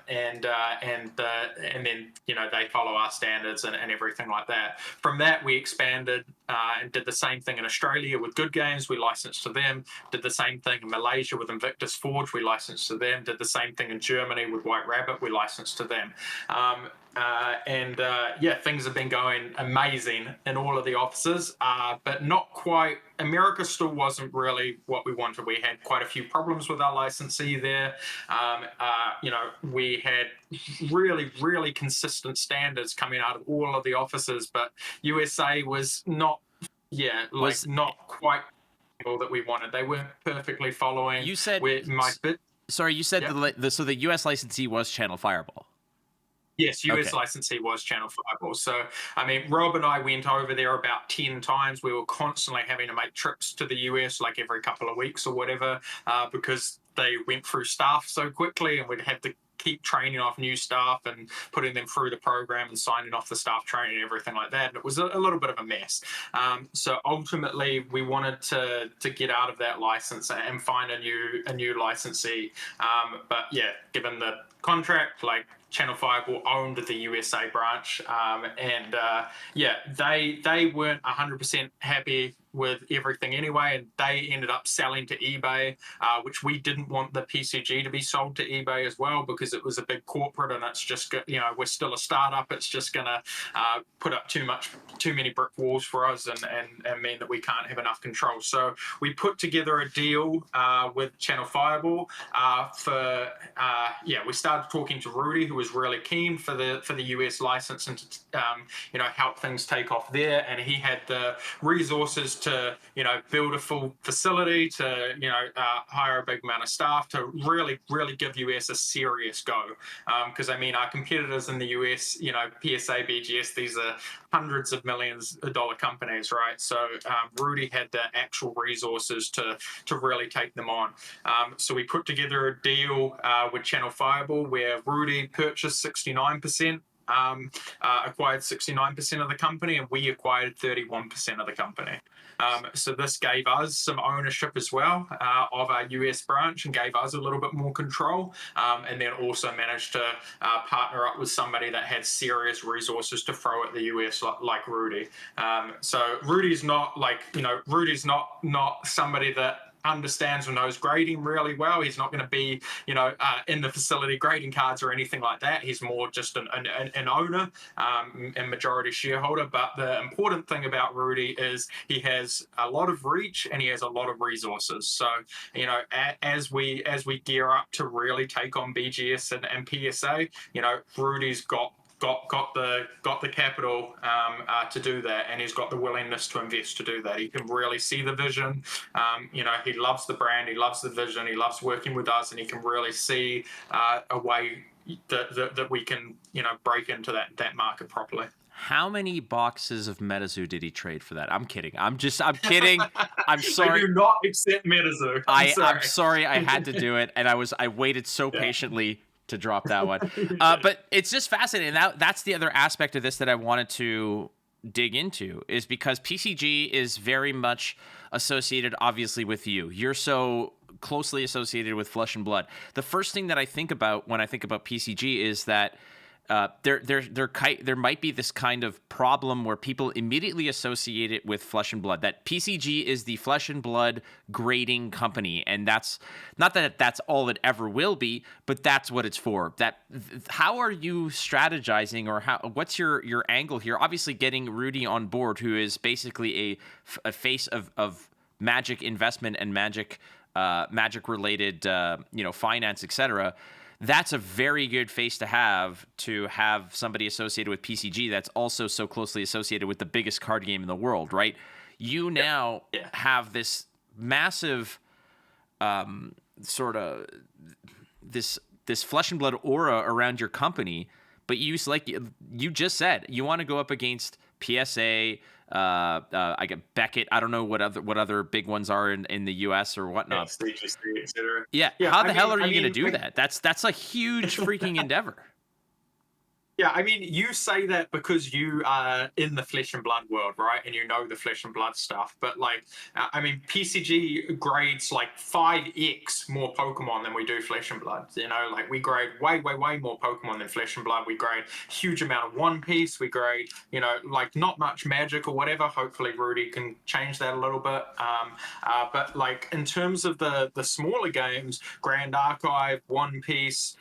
And then, they follow our standards and everything like that. From that, we expanded and did the same thing in Australia with Good Games. We licensed to them. Did the same thing in Malaysia with Invictus Forge. We licensed to them. Did the same thing in Germany with White Rabbit. We licensed to them. Things have been going amazing in all of the offices, but not quite. America still wasn't really what we wanted. We had quite a few problems with our licensee there. We had really, really consistent standards coming out of all of the offices, but USA was not quite all that we wanted. They weren't perfectly following. You said so the US licensee was Channel Fireball. Yes, US licensee was Channel Fireball. So, Rob and I went over there about 10 times. We were constantly having to make trips to the US like every couple of weeks or whatever because they went through staff so quickly and we'd have to keep training off new staff and putting them through the program and signing off the staff training and everything like that. And it was a little bit of a mess. So ultimately, we wanted to get out of that license and find a new licensee. Given the contract, like Channel Fireball owned the USA branch, they weren't 100% happy with everything anyway, and they ended up selling to eBay, which we didn't want the PCG to be sold to eBay as well because it was a big corporate and it's just, we're still a startup. It's just going to put up too many brick walls for us and mean that we can't have enough control. So we put together a deal with Channel Fireball we started talking to Rudy, who was really keen for the US license and to help things take off there, and he had the resources to build a full facility, to hire a big amount of staff to really give US a serious go, because our competitors in the US, PSA, BGS, these are hundreds of millions of dollar companies, right? So Rudy had the actual resources to really take them on. So we put together a deal with Channel Fireball where Rudy purchased 69%, acquired 69% of the company, and we acquired 31% of the company. So this gave us some ownership as well of our US branch and gave us a little bit more control, and then also managed to partner up with somebody that had serious resources to throw at the US like Rudy. So Rudy's not not somebody that understands or knows grading really well. He's not going to be, in the facility grading cards or anything like that. He's more just an owner and majority shareholder. But the important thing about Rudy is he has a lot of reach and he has a lot of resources. So, as we gear up to really take on BGS and PSA, Rudy's got the capital to do that, and he's got the willingness to invest to do that. He can really see the vision. He loves the brand, he loves the vision, he loves working with us, and he can really see a way that we can break into that market properly. How many boxes of MetaZoo did he trade for that? I'm kidding. I'm kidding. I'm sorry. I do not accept MetaZoo. I'm sorry. I had to do it, and I waited so patiently to drop that one. But it's just fascinating. That's the other aspect of this that I wanted to dig into, is because PCG is very much associated, obviously, with you. You're so closely associated with Flesh and Blood. The first thing that I think about when I think about PCG is that there might be this kind of problem where people immediately associate it with Flesh and Blood. That PCG is the Flesh and Blood grading company, and that's not that that's all it ever will be, but that's what it's for. How are you strategizing, or what's your angle here? Obviously, getting Rudy on board, who is basically a face of Magic investment and Magic related finance, etc. That's a very good face to have somebody associated with PCG that's also so closely associated with the biggest card game in the world, right? You now have this massive sort of this Flesh and Blood aura around your company, but like you just said, you want to go up against PSA, I get Beckett. I don't know what other big ones are in the US or whatnot. CGC, etc. Yeah. How the hell are you going to do that? That's a huge freaking endeavor. Yeah, I mean, you say that because you are in the Flesh and Blood world, right? And you know the Flesh and Blood stuff. But, PCG grades, 5x more Pokemon than we do Flesh and Blood. We grade way, way, way more Pokemon than Flesh and Blood. We grade huge amount of One Piece. We grade, not much Magic or whatever. Hopefully Rudy can change that a little bit. But, in terms of the smaller games, Grand Archive, One Piece...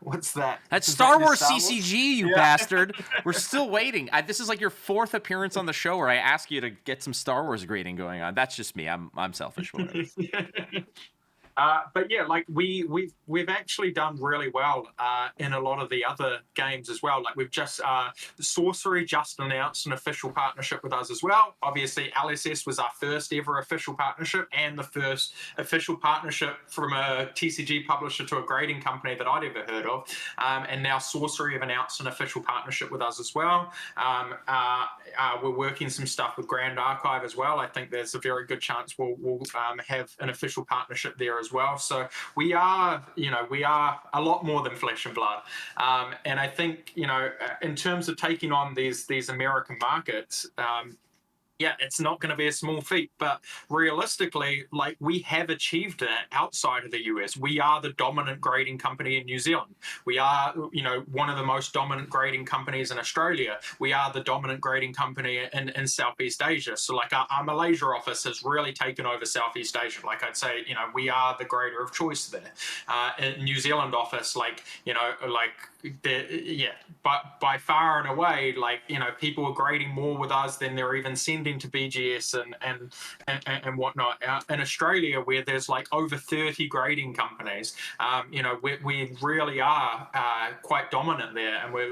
what's that? That's Star Wars CCG, you bastard. We're still waiting. This is like your 4th appearance on the show where I ask you to get some Star Wars grading going on. That's just me. I'm selfish. But yeah, we've actually done really well in a lot of the other games as well. We've just Sorcery just announced an official partnership with us as well. Obviously, LSS was our first ever official partnership and the first official partnership from a TCG publisher to a grading company that I'd ever heard of. And now Sorcery have announced an official partnership with us as well. We're working some stuff with Grand Archive as well. I think there's a very good chance we'll have an official partnership there as well. So we are a lot more than Flesh and Blood. And I think, in terms of taking on these American markets, it's not going to be a small feat, but realistically, we have achieved that outside of the US. We are the dominant grading company in New Zealand. We are, one of the most dominant grading companies in Australia. We are the dominant grading company in Southeast Asia. So, our Malaysia office has really taken over Southeast Asia. I'd say, we are the grader of choice there. In New Zealand office, by far and away, people are grading more with us than they're even sending to BGS and whatnot. In Australia, where there's over 30 grading companies, we really are quite dominant there, and we're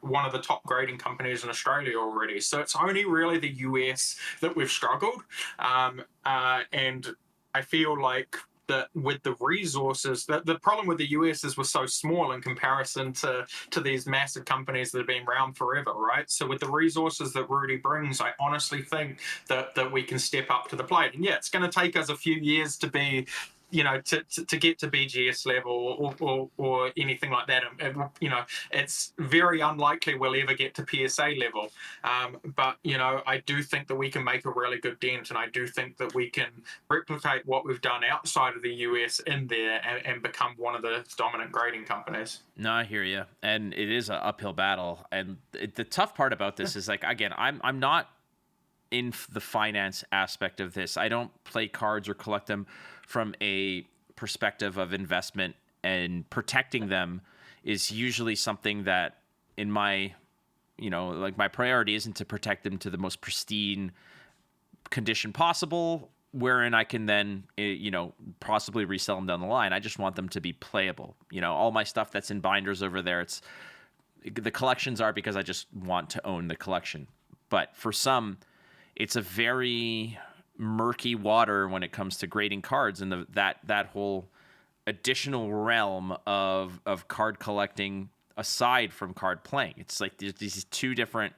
one of the top grading companies in Australia already. So it's only really the US that we've struggled, and I feel like that with the resources, the problem with the US is we're so small in comparison to these massive companies that have been around forever, right? So with the resources that Rudy brings, I honestly think that we can step up to the plate. And it's going to take us a few years to be, to get to BGS level or anything like that. It's very unlikely we'll ever get to PSA level. But I do think that we can make a really good dent, and I do think that we can replicate what we've done outside of the US in there and become one of the dominant grading companies. No, I hear you. And it is an uphill battle. And the tough part about this is, again, I'm not in the finance aspect of this. I don't play cards or collect them from a perspective of investment, and protecting them is usually something that in my, my priority isn't to protect them to the most pristine condition possible, wherein I can then, possibly resell them down the line. I just want them to be playable. All my stuff that's in binders over there, the collections are because I just want to own the collection. But for some, it's a very murky water when it comes to grading cards, and that whole additional realm of card collecting aside from card playing. It's like there's these two different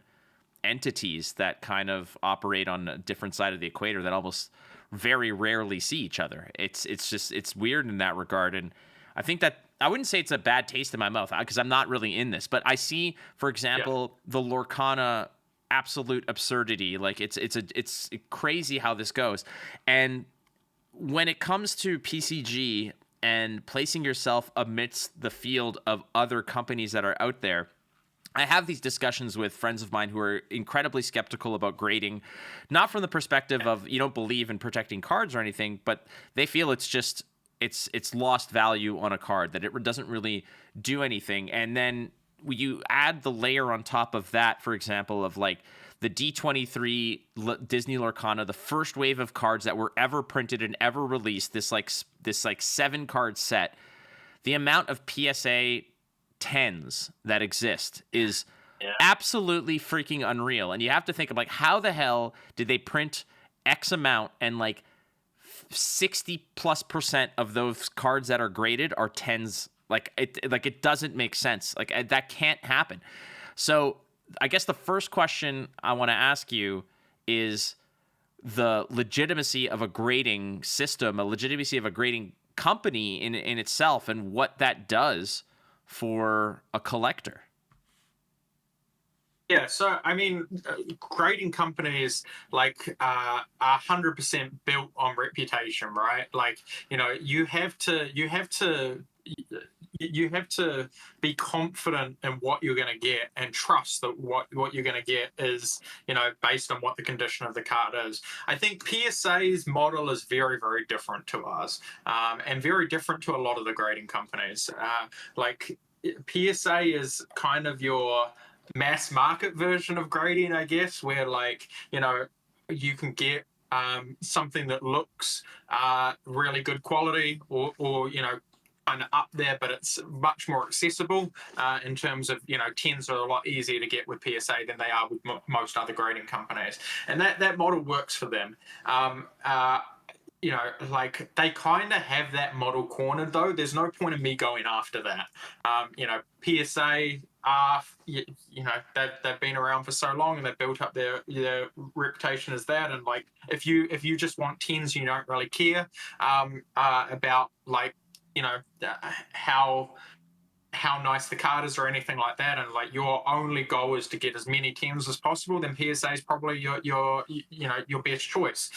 entities that kind of operate on a different side of the equator that almost very rarely see each other. It's weird in that regard, and I think that I wouldn't say it's a bad taste in my mouth because I'm not really in this, but I see, for example, the Lorcana absolute absurdity. Like it's crazy how this goes. And when it comes to PCG and placing yourself amidst the field of other companies that are out there, I have these discussions with friends of mine who are incredibly skeptical about grading, not from the perspective of you don't believe in protecting cards or anything, but they feel it's just it's lost value on a card, that it doesn't really do anything. And then you add the layer on top of that, for example, of like the D23 Disney Lorcana, the first wave of cards that were ever printed and ever released, this 7 card set. The amount of PSA 10s that exist is absolutely freaking unreal. And you have to think of like, how the hell did they print X amount and like 60+% of those cards that are graded are 10s? Like it doesn't make sense. Like that can't happen. So I guess the first question I want to ask you is the legitimacy of a grading system, a legitimacy of a grading company in itself, and what that does for a collector. Yeah, so I mean, grading companies like are 100% built on reputation, right? Like, you know, you have to be confident in what you're going to get and trust that what you're going to get is, you know, based on what the condition of the card is. I think PSA's model is very, very different to ours, and very different to a lot of the grading companies. Like PSA is kind of your mass market version of grading, I guess, where like, you know, you can get something that looks really good quality or you know, kind of up there, but it's much more accessible in terms of, you know, 10s are a lot easier to get with PSA than they are with most other grading companies, and that model works for them. You know, like they kind of have that model cornered though. There's no point in me going after that. You know, PSA are, you know, they've been around for so long and they've built up their reputation as that. And like, if you just want 10s, you don't really care about like, you know, how nice the card is or anything like that, and like your only goal is to get as many 10s as possible, then PSA is probably your best choice.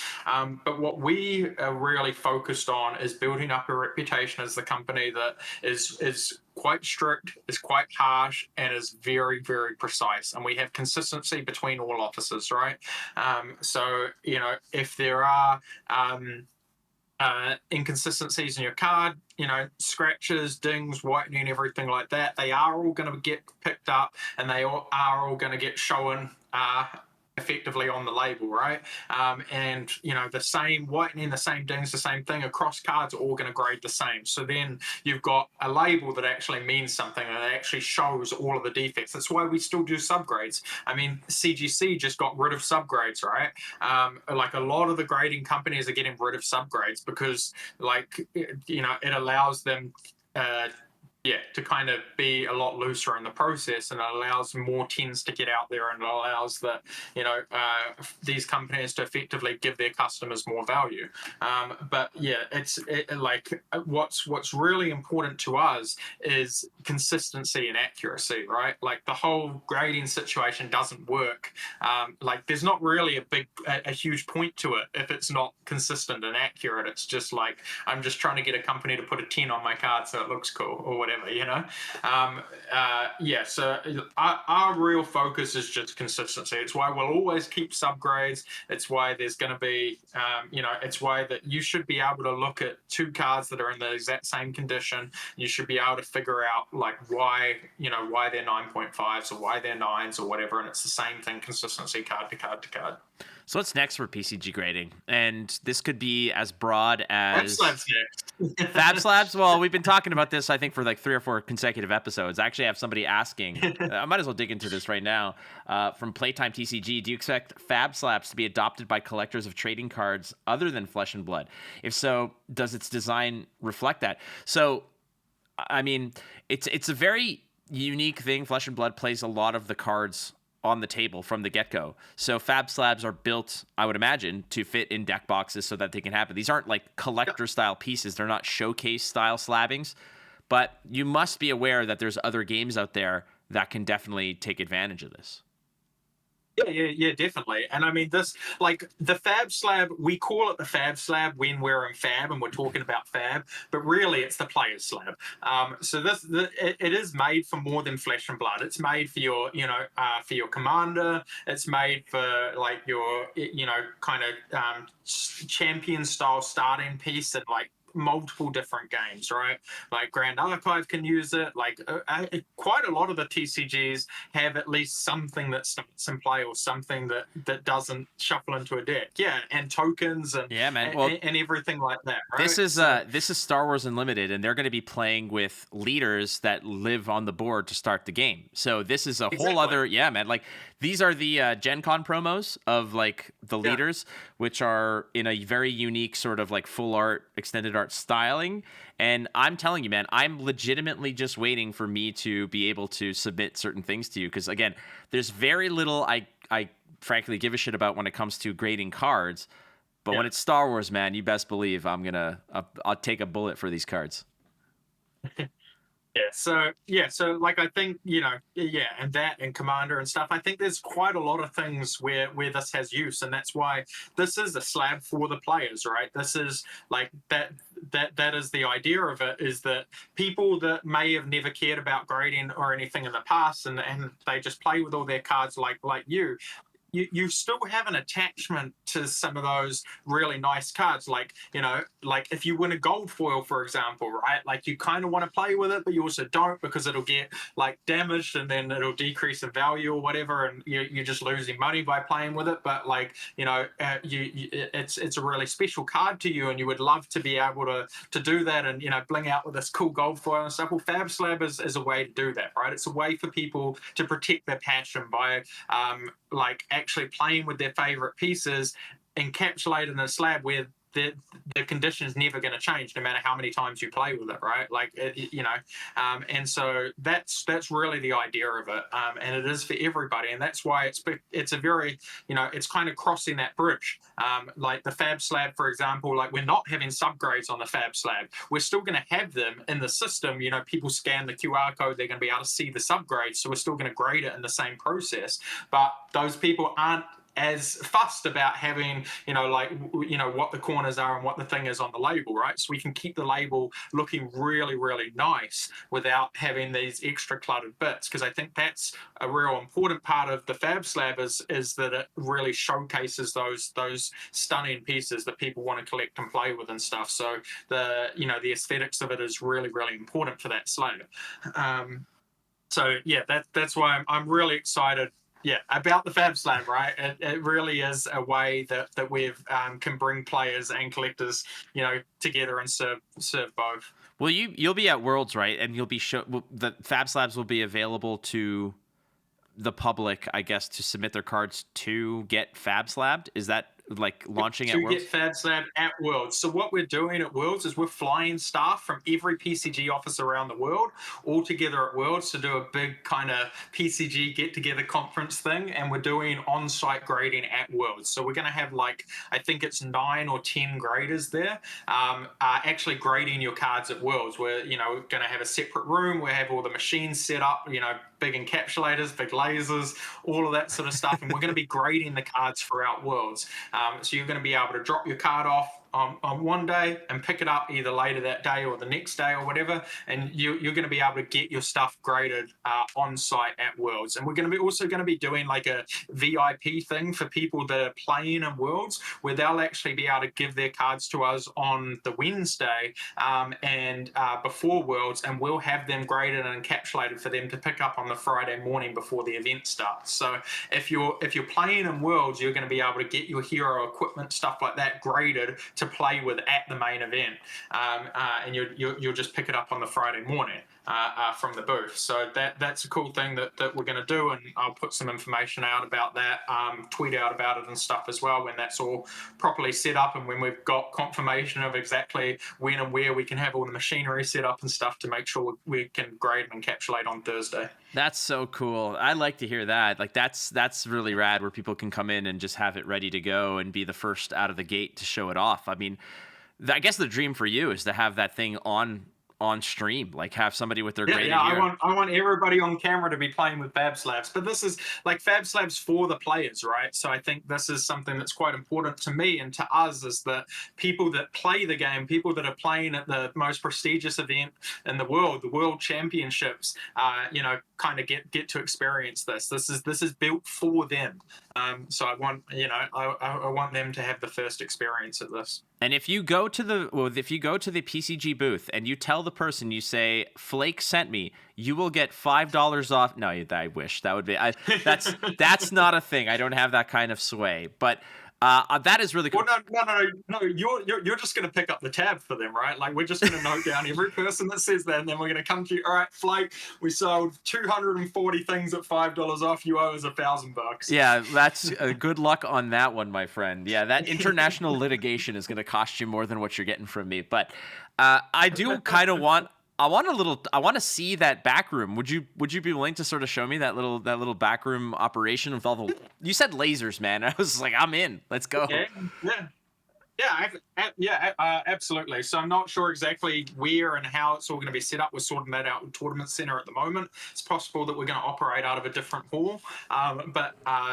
But what we are really focused on is building up a reputation as the company that is quite strict, is quite harsh, and is very, very precise. And we have consistency between all offices, right? So, you know, if there are inconsistencies in your card, you know, scratches, dings, whitening, everything like that, they are all going to get picked up and they are all going to get shown effectively on the label, right? And, you know, the same whitening, the same dings, the same thing across cards are all going to grade the same. So then you've got a label that actually means something and it actually shows all of the defects. That's why we still do subgrades. I mean, CGC just got rid of subgrades, right? Like a lot of the grading companies are getting rid of subgrades because, like, you know, it allows them to kind of be a lot looser in the process, and it allows more 10s to get out there, and it allows the, you know, these companies to effectively give their customers more value. But yeah, like what's really important to us is consistency and accuracy, right? Like the whole grading situation doesn't work. Like there's not really a huge point to it if it's not consistent and accurate. It's just like, I'm just trying to get a company to put a 10 on my card so it looks cool or whatever. You know, so our real focus is just consistency. It's why we'll always keep subgrades. It's why there's going to be, you know, it's why that you should be able to look at 2 cards that are in the exact same condition. You should be able to figure out like why they're 9.5s or why they're 9s or whatever, and it's the same thing, consistency card to card to card. So what's next for PCG grading? And this could be as broad as Fab Slabs next. Fab Slabs? Well, we've been talking about this, I think, for like 3 or 4 consecutive episodes. I actually have somebody asking, I might as well dig into this right now, from Playtime TCG, do you expect Fab Slabs to be adopted by collectors of trading cards other than Flesh and Blood? If so, does its design reflect that? So, I mean, it's a very unique thing. Flesh and Blood plays a lot of the cards on the table from the get-go. So Fab Slabs are built, I would imagine, to fit in deck boxes so that they can happen. These aren't like collector style pieces. They're not showcase style slabbings, but you must be aware that there's other games out there that can definitely take advantage of this. Yeah, definitely. And I mean, this, like the Fab Slab, we call it the Fab Slab when we're in Fab and we're talking about Fab, but really it's the Player's Slab. So it is made for more than flesh and blood. It's made for your, for your commander. It's made for like your, kind of champion style starting piece and like multiple different games, right? Like Grand Archive can use it. Like quite a lot of the TCGs have at least something that starts in play or something that doesn't shuffle into a deck. Yeah, and tokens and yeah, man. Well, and everything like that. Right? This is Star Wars Unlimited, and they're going to be playing with leaders that live on the board to start the game. So this is a whole other, man. Like these are the Gen Con promos of like the leaders, which are in a very unique sort of like full art, extended art styling. And I'm telling you, man, I'm legitimately just waiting for me to be able to submit certain things to you. Because again, there's very little I frankly give a shit about when it comes to grading cards. But when it's Star Wars, man, you best believe I'll take a bullet for these cards. So like I think, and that and Commander and stuff, I think there's quite a lot of things where this has use, and that's why this is a slab for the players, right? This is like that is the idea of it, is that people that may have never cared about grading or anything in the past and they just play with all their cards like you still have an attachment to some of those really nice cards. Like if you win a gold foil, for example, right? Like you kind of want to play with it, but you also don't, because it'll get like damaged and then it'll decrease in value or whatever. And you're just losing money by playing with it. But like, it's a really special card to you and you would love to be able to do that and, bling out with this cool gold foil and stuff. Well, Fab Slab is a way to do that, right? It's a way for people to protect their passion by, actually playing with their favorite pieces encapsulated in a slab where the condition is never going to change no matter how many times you play with it, right? And so that's really the idea of it, and it is for everybody, and that's why it's a very, it's kind of crossing that bridge. Like the Fab Slab, for example, like we're not having subgrades on the Fab Slab. We're still going to have them in the system. People scan the QR code, they're going to be able to see the subgrades, so we're still going to grade it in the same process. But those people aren't as fussed about having, what the corners are and what the thing is on the label, right? So we can keep the label looking really, really nice without having these extra cluttered bits. Because I think that's a real important part of the Fab Slab is that it really showcases those stunning pieces that people want to collect and play with and stuff. So the aesthetics of it is really, really important for that slab. That's why I'm really excited. Yeah, about the Fab Slab, right? It really is a way that we've can bring players and collectors, together and serve both. Well, you'll be at Worlds, right? And you'll be the Fab Slabs will be available to the public, I guess, to submit their cards to get Fab Slabbed. Is that like launching at Worlds? To get Fab Slab at Worlds. So what we're doing at Worlds is we're flying staff from every PCG office around the world all together at Worlds to do a big kind of PCG get-together conference thing, and we're doing on-site grading at Worlds. So we're going to have I think it's 9 or 10 graders there actually grading your cards at Worlds. We're, going to have a separate room. We have all the machines set up, big encapsulators, big lasers, all of that sort of stuff. And we're going to be grading the cards throughout Worlds. So you're going to be able to drop your card off on one day and pick it up either later that day or the next day or whatever, and you're going to be able to get your stuff graded on site at Worlds. And we're going to be also going to be doing like a VIP thing for people that are playing in Worlds, where they'll actually be able to give their cards to us on the Wednesday and before Worlds, and we'll have them graded and encapsulated for them to pick up on the Friday morning before the event starts. So if you're playing in Worlds, you're going to be able to get your hero equipment, stuff like that, graded to play with at the main event, and you'll just pick it up on the Friday morning from the booth. So that's a cool thing that we're going to do, and I'll put some information out about that, tweet out about it and stuff as well when that's all properly set up and when we've got confirmation of exactly when and where we can have all the machinery set up and stuff to make sure we can grade and encapsulate on Thursday. That's so cool. I like to hear that. Like that's really rad, where people can come in and just have it ready to go and be the first out of the gate to show it off. I mean, I guess the dream for you is to have that thing on on stream, like have somebody with their Yeah, graded yeah. gear. I want everybody on camera to be playing with Fab Slabs, but this is like Fab Slabs for the players, right? So I think this is something that's quite important to me and to us, is that people that play the game, people that are playing at the most prestigious event in the World Championships, kind of get to experience this. This is built for them. So I want I want them to have the first experience at this. And if you go to the PCG booth and you tell the person, you say Flake sent me, you will get $5 off. No, I wish that would be. That's not a thing. I don't have that kind of sway, but. That is really cool. Well, no. You're just going to pick up the tab for them, right? Like, we're just going to note down every person that says that, and then we're going to come to you. All right, Flake, we sold 240 things at $5 off. You owe us $1,000. Yeah, that's good luck on that one, my friend. Yeah, that international litigation is going to cost you more than what you're getting from me. But I do kind of want. I want to see that back room. Would you be willing to sort of show me that little back room operation with all the? You said lasers, man. I was like, I'm in. Let's go. Yeah, absolutely. So I'm not sure exactly where and how it's all going to be set up. We're sorting that out with Tournament Center at the moment. It's possible that we're going to operate out of a different hall,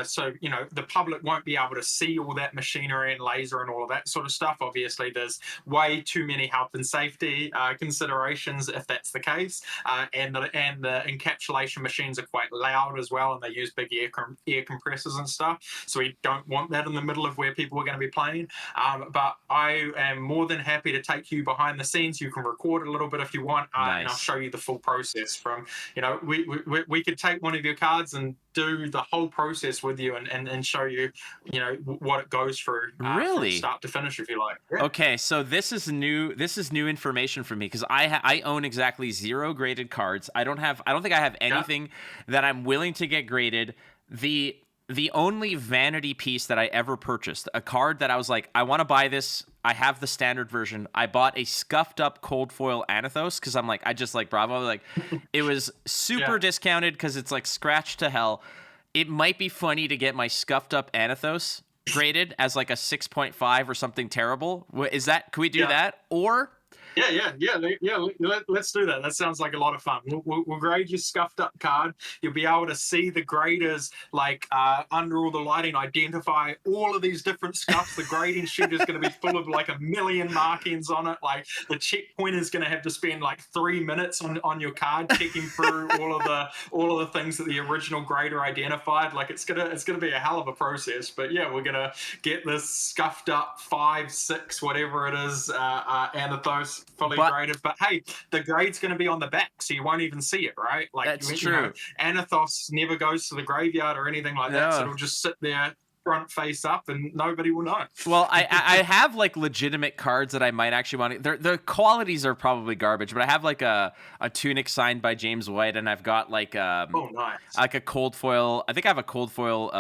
so the public won't be able to see all that machinery and laser and all of that sort of stuff. Obviously, there's way too many health and safety considerations if that's the case, and the encapsulation machines are quite loud as well, and they use big air compressors and stuff. So we don't want that in the middle of where people are going to be playing. But I am more than happy to take you behind the scenes. You can record a little bit if you want, nice. And I'll show you the full process. From we could take one of your cards and do the whole process with you and show you what it goes through really from start to finish, if you like. Yeah. Okay, so this is new information for me, because I own exactly 0 graded cards. I don't think I have anything that I'm willing to get graded. The only vanity piece that I ever purchased, a card that I was like, I want to buy this. I have the standard version. I bought a scuffed up cold foil Anathos because I'm like, I just like Bravo. Like, it was super discounted because it's like scratched to hell. It might be funny to get my scuffed up Anathos graded as like a 6.5 or something terrible. Is that? Can we do that? Or Yeah. Let's do that. That sounds like a lot of fun. We'll grade your scuffed up card. You'll be able to see the graders under all the lighting, identify all of these different scuffs. The grading sheet is going to be full of like 1 million markings on it. Like, the checkpoint is going to have to spend like 3 minutes on your card checking through all of the things that the original grader identified. Like, it's gonna be a hell of a process. But yeah, we're gonna get this scuffed up 5, 6, whatever it is, Anathos fully graded. But hey, the grade's going to be on the back, so you won't even see it, right? Like, that's true. Anathos never goes to the graveyard or anything like that, so it'll just sit there front face up and nobody will know. Well, I have like legitimate cards that I might actually want to. The qualities are probably garbage, but I have like a Tunic signed by James White, and I've got like nice. like a cold foil. I think I have a cold foil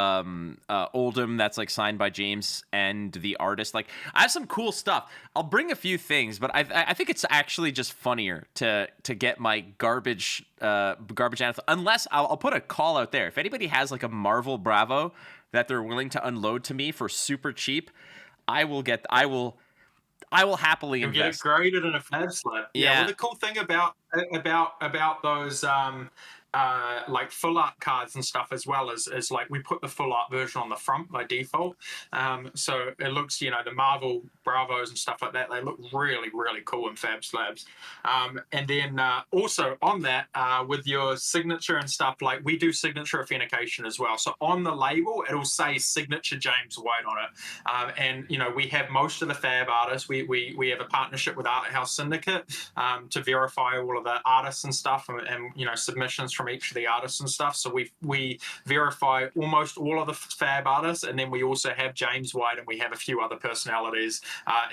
Oldham that's like signed by James and the artist. Like, I have some cool stuff. I'll bring a few things, but I think it's actually just funnier to get my garbage Anathos. Unless I'll put a call out there. If anybody has like a Marvel Bravo that they're willing to unload to me for super cheap, I will happily invest. You'll get it graded in a Fab Slab. Yeah. Well, the cool thing about those like full art cards and stuff as well is like we put the full art version on the front by default, so it looks, the Marvel Bravos and stuff like that, they look really, really cool in Fab Slabs. And then also on that, with your signature and stuff, like, we do signature authentication as well. So on the label, it'll say signature James White on it. And we have most of the Fab artists. We have a partnership with Art House Syndicate to verify all of the artists and stuff, and submissions from each of the artists and stuff. So we verify almost all of the Fab artists, and then we also have James White, and we have a few other personalities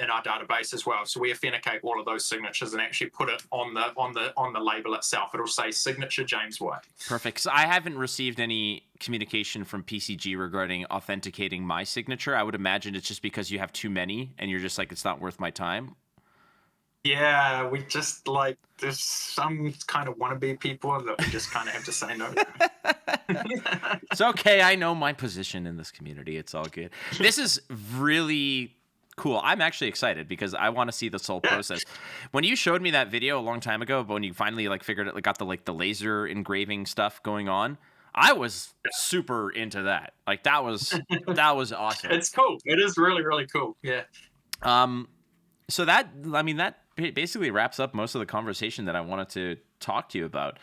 in our database as well. So we authenticate all of those signatures and actually put it on the label itself. It'll say signature James White. Perfect. So I haven't received any communication from PCG regarding authenticating my signature. I would imagine it's just because you have too many and you're just like, it's not worth my time. Yeah, we just like, there's some kind of wannabe people that we just kind of have to say no to. It's okay. I know my position in this community. It's all good. This is really cool. I'm actually excited because I want to see this whole process. When you showed me that video a long time ago, but when you finally like figured it, like got the laser engraving stuff going on, I was super into that. Like that was awesome. It's cool. It is really, really cool. Yeah. So that basically wraps up most of the conversation that I wanted to talk to you about.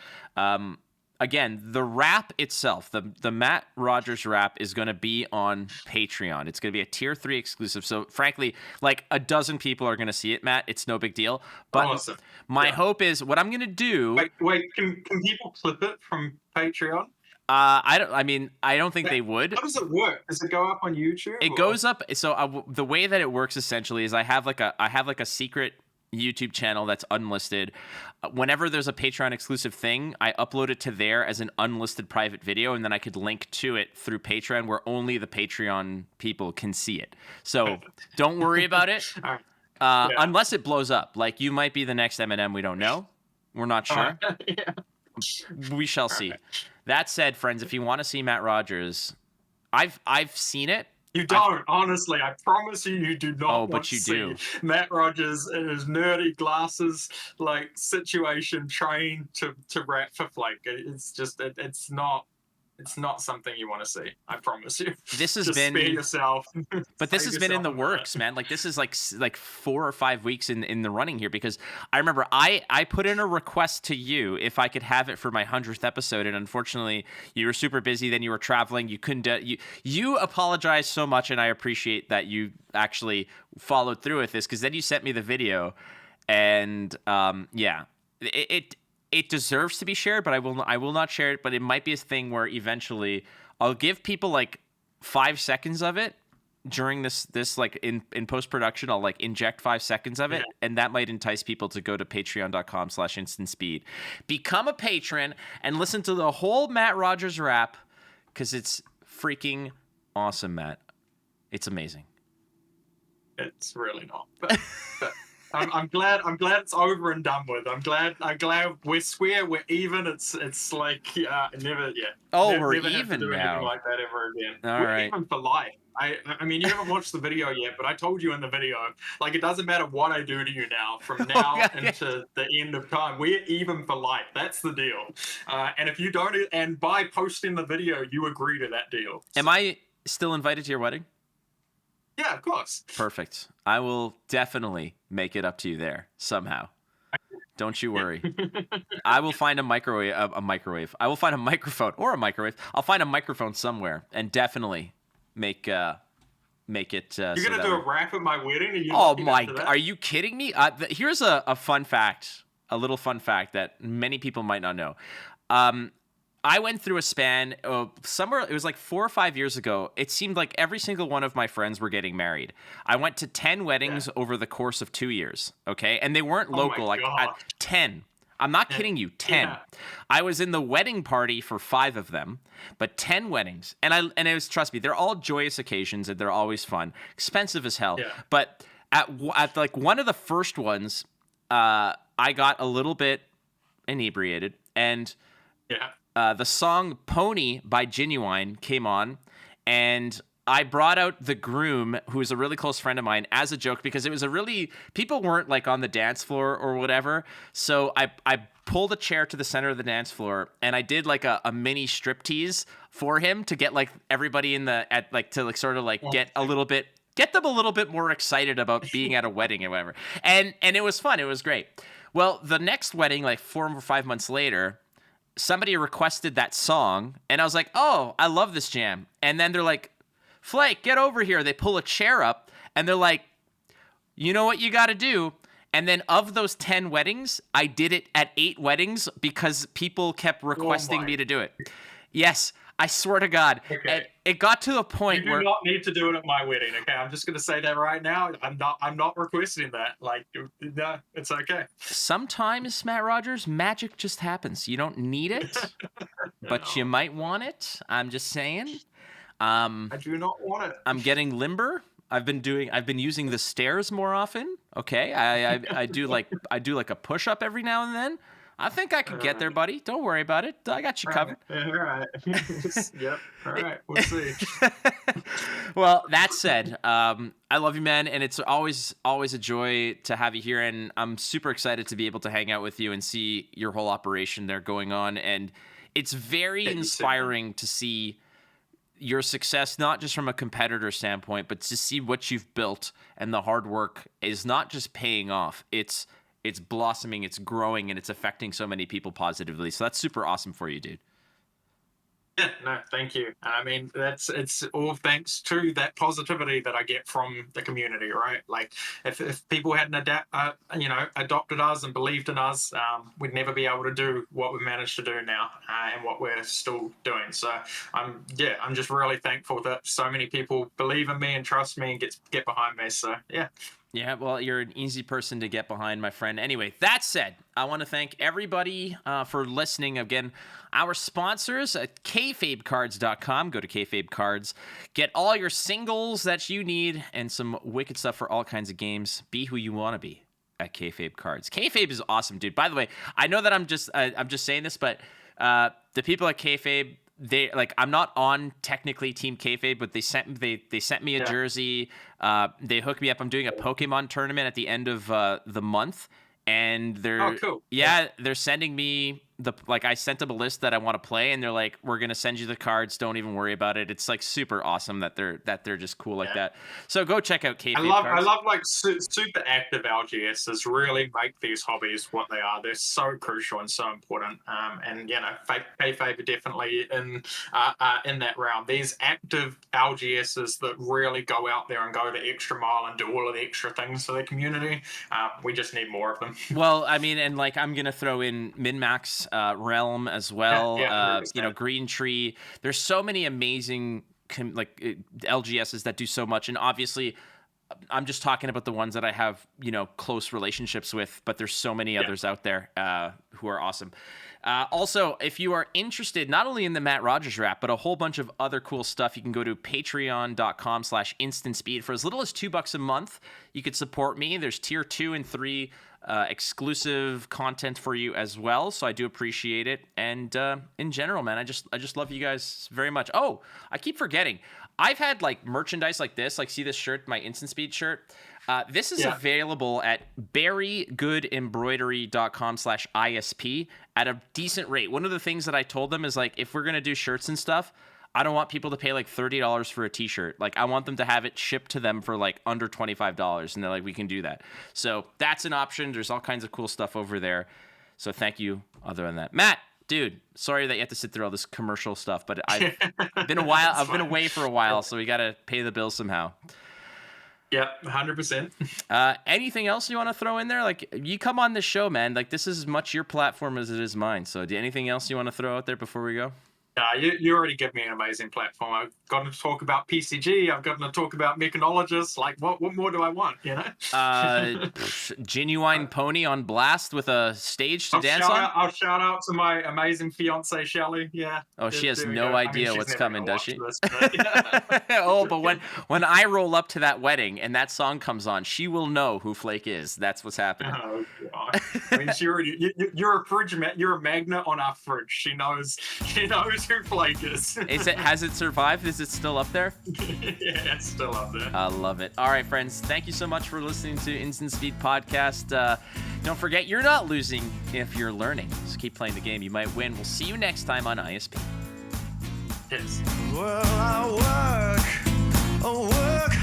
Again, the wrap itself, the Matt Rogers wrap is going to be on Patreon. It's going to be a tier 3 exclusive. So frankly, like a dozen people are going to see it, Matt. It's no big deal. But awesome. My hope is what I'm going to do. Wait, can people clip it from Patreon? I don't think they would. How does it work? Does it go up on YouTube? It goes up. So the way that it works essentially is I have like a secret YouTube channel that's unlisted. Whenever there's a Patreon exclusive thing, I upload it to there as an unlisted private video, and then I could link to it through Patreon where only the Patreon people can see it. So don't worry about it. Unless it blows up. Like you might be the next Eminem, we don't know. We're not sure. We shall see. That said, friends, if you want to see Matt Rogers, I've seen it. You don't, honestly. I promise you do not. Oh, but you do. Matt Rogers in his nerdy glasses, like situation, trained to rap for Flake. It's just, it's not something you want to see. I promise you. This has just been spare yourself. But this has been in the works, man. Like this is like 4 or 5 weeks in the running here because I remember I put in a request to you if I could have it for my 100th episode, and unfortunately you were super busy. Then you were traveling. You couldn't. You apologized so much, and I appreciate that you actually followed through with this because then you sent me the video, and it deserves to be shared, but I will not share it. But it might be a thing where eventually I'll give people like 5 seconds of it during this like in post-production. I'll like inject 5 seconds of it, and that might entice people to go to patreon.com/instantspeed, become a patron, and listen to the whole Matt Rogers rap because it's freaking awesome, Matt. It's amazing. It's really not. But I'm glad it's over and done with. I'm glad we're square, we're even. It's like never. Oh, never we're have to even do now. anything like that ever again. All we're right. even for life. I mean, you haven't watched the video yet, but I told you in the video, like it doesn't matter what I do to you now, from now into the end of time, we're even for life. That's the deal. And if you don't, and by posting the video, you agree to that deal. Am I still invited to your wedding? Yeah, of course. Perfect. I will definitely make it up to you there somehow. Don't you worry. I will find a microwave. I will find a microphone or a microwave. I'll find a microphone somewhere and definitely make it. You're gonna do a rap at my wedding? Are you kidding me? Here's a fun fact, a little fun fact that many people might not know. I went through a span of somewhere, it was like 4 or 5 years ago. It seemed like every single one of my friends were getting married. I went to 10 weddings over the course of 2 years, okay? And they weren't local, like 10. I'm not kidding you, 10. Yeah. I was in the wedding party for 5 of them, but 10 weddings. And it was, trust me, they're all joyous occasions and they're always fun. Expensive as hell. Yeah. But at like one of the first ones, I got a little bit inebriated and the song Pony by Genuine came on, and I brought out the groom, who is a really close friend of mine, as a joke because it was people weren't like on the dance floor or whatever. So I pulled a chair to the center of the dance floor and I did like a mini striptease for him to get like everybody get them a little bit more excited about being at a wedding or whatever. And it was fun. It was great. Well, the next wedding, like 4 or 5 months later, somebody requested that song, and I was like, oh, I love this jam. And then they're like, Flake, get over here. They pull a chair up, and they're like, you know what you got to do? And then of those 10 weddings, I did it at 8 weddings because people kept requesting me to do it. Yes, I swear to God. Okay. It got to a point where... You do not need to do it at my wedding, okay? I'm just going to say that right now. I'm not requesting that. Like, no, it's okay. Sometimes, Matt Rogers, magic just happens. You don't need it, but you might want it. I'm just saying. I do not want it. I'm getting limber. I've been using the stairs more often. Okay, I do like a push-up every now and then. I think I could get there, buddy. Don't worry about it. I got you covered. All right. Yep. All right. We'll see. Well, that said, I love you, man, and it's always a joy to have you here, and I'm super excited to be able to hang out with you and see your whole operation there going on, and it's very inspiring to see your success, not just from a competitor standpoint, but to see what you've built and the hard work is not just paying off. It's blossoming, it's growing, and it's affecting so many people positively. So that's super awesome for you, dude. Yeah, no, thank you. I mean, it's all thanks to that positivity that I get from the community, right? Like, if people hadn't adopted us and believed in us, we'd never be able to do what we've managed to do now, and what we're still doing. So I'm just really thankful that so many people believe in me and trust me and get behind me. So yeah. Yeah, well, you're an easy person to get behind, my friend. Anyway, that said, I want to thank everybody for listening. Again, our sponsors at kayfabecards.com. Go to Kayfabe Cards. Get all your singles that you need and some wicked stuff for all kinds of games. Be who you want to be at Kayfabe Cards. Kayfabe is awesome, dude. By the way, I know that I'm just saying this, but the people at Kayfabe, I'm not on technically Team Kayfabe, but they sent me a jersey. They hooked me up. I'm doing a Pokemon tournament at the end of the month, and they're they're sending me I sent them a list that I want to play, and they're like, we're gonna send you the cards. Don't even worry about it. It's like super awesome that they're just cool like that. So go check out Kayfabe Cards. I love like super active LGSs really make these hobbies what they are. They're so crucial and so important. And Kayfabe are definitely in that realm. These active LGSs that really go out there and go the extra mile and do all of the extra things for the community. We just need more of them. Well, I mean, and like I'm gonna throw in MinMax Realm as well. Green Tree. There's so many amazing LGSs that do so much, and obviously I'm just talking about the ones that I have close relationships with, but there's so many others out there who are awesome. Also, if you are interested not only in the Matt Rogers rap, but a whole bunch of other cool stuff, you can go to patreon.com/instantspeed. For as little as $2 a month, you could support me. There's tier 2 and 3 exclusive content for you as well, so I do appreciate it. And in general, man, I just love you guys very much. Oh, I keep forgetting, I've had like merchandise like this, like see this shirt, my Instant Speed shirt. This is available at berrygoodembroidery.com/ISP at a decent rate. One of the things that I told them is like, if we're gonna do shirts and stuff, I don't want people to pay like $30 for a t-shirt. Like I want them to have it shipped to them for like under $25, and they're like, we can do that. So that's an option. There's all kinds of cool stuff over there. So thank you. Other than that, Matt, dude, sorry that you have to sit through all this commercial stuff, but I've been a while. I've been away for a while, so we got to pay the bills somehow. Yeah, 100%. Anything else you want to throw in there? Like, you come on this show, man. Like, this is as much your platform as it is mine. So, anything else you want to throw out there before we go? You already give me an amazing platform. I've got to talk about PCG. I've got to talk about Mechanologist. Like, what more do I want, Genuine Pony on blast with a stage to dance on? I'll shout out to my amazing fiance, Shelly. Yeah. Oh, she has no idea what's coming, does she? Oh, but when I roll up to that wedding and that song comes on, she will know who Flake is. That's what's happening. Oh, God. I mean, you're a fridge, you're a magnet on our fridge. She knows who Flake is. Has it survived? Is it still up there? Yeah, it's still up there. I love it. All right, friends. Thank you so much for listening to Instant Speed Podcast. Don't forget, you're not losing if you're learning. Just keep playing the game. You might win. We'll see you next time on ISP. Yes. Well, I work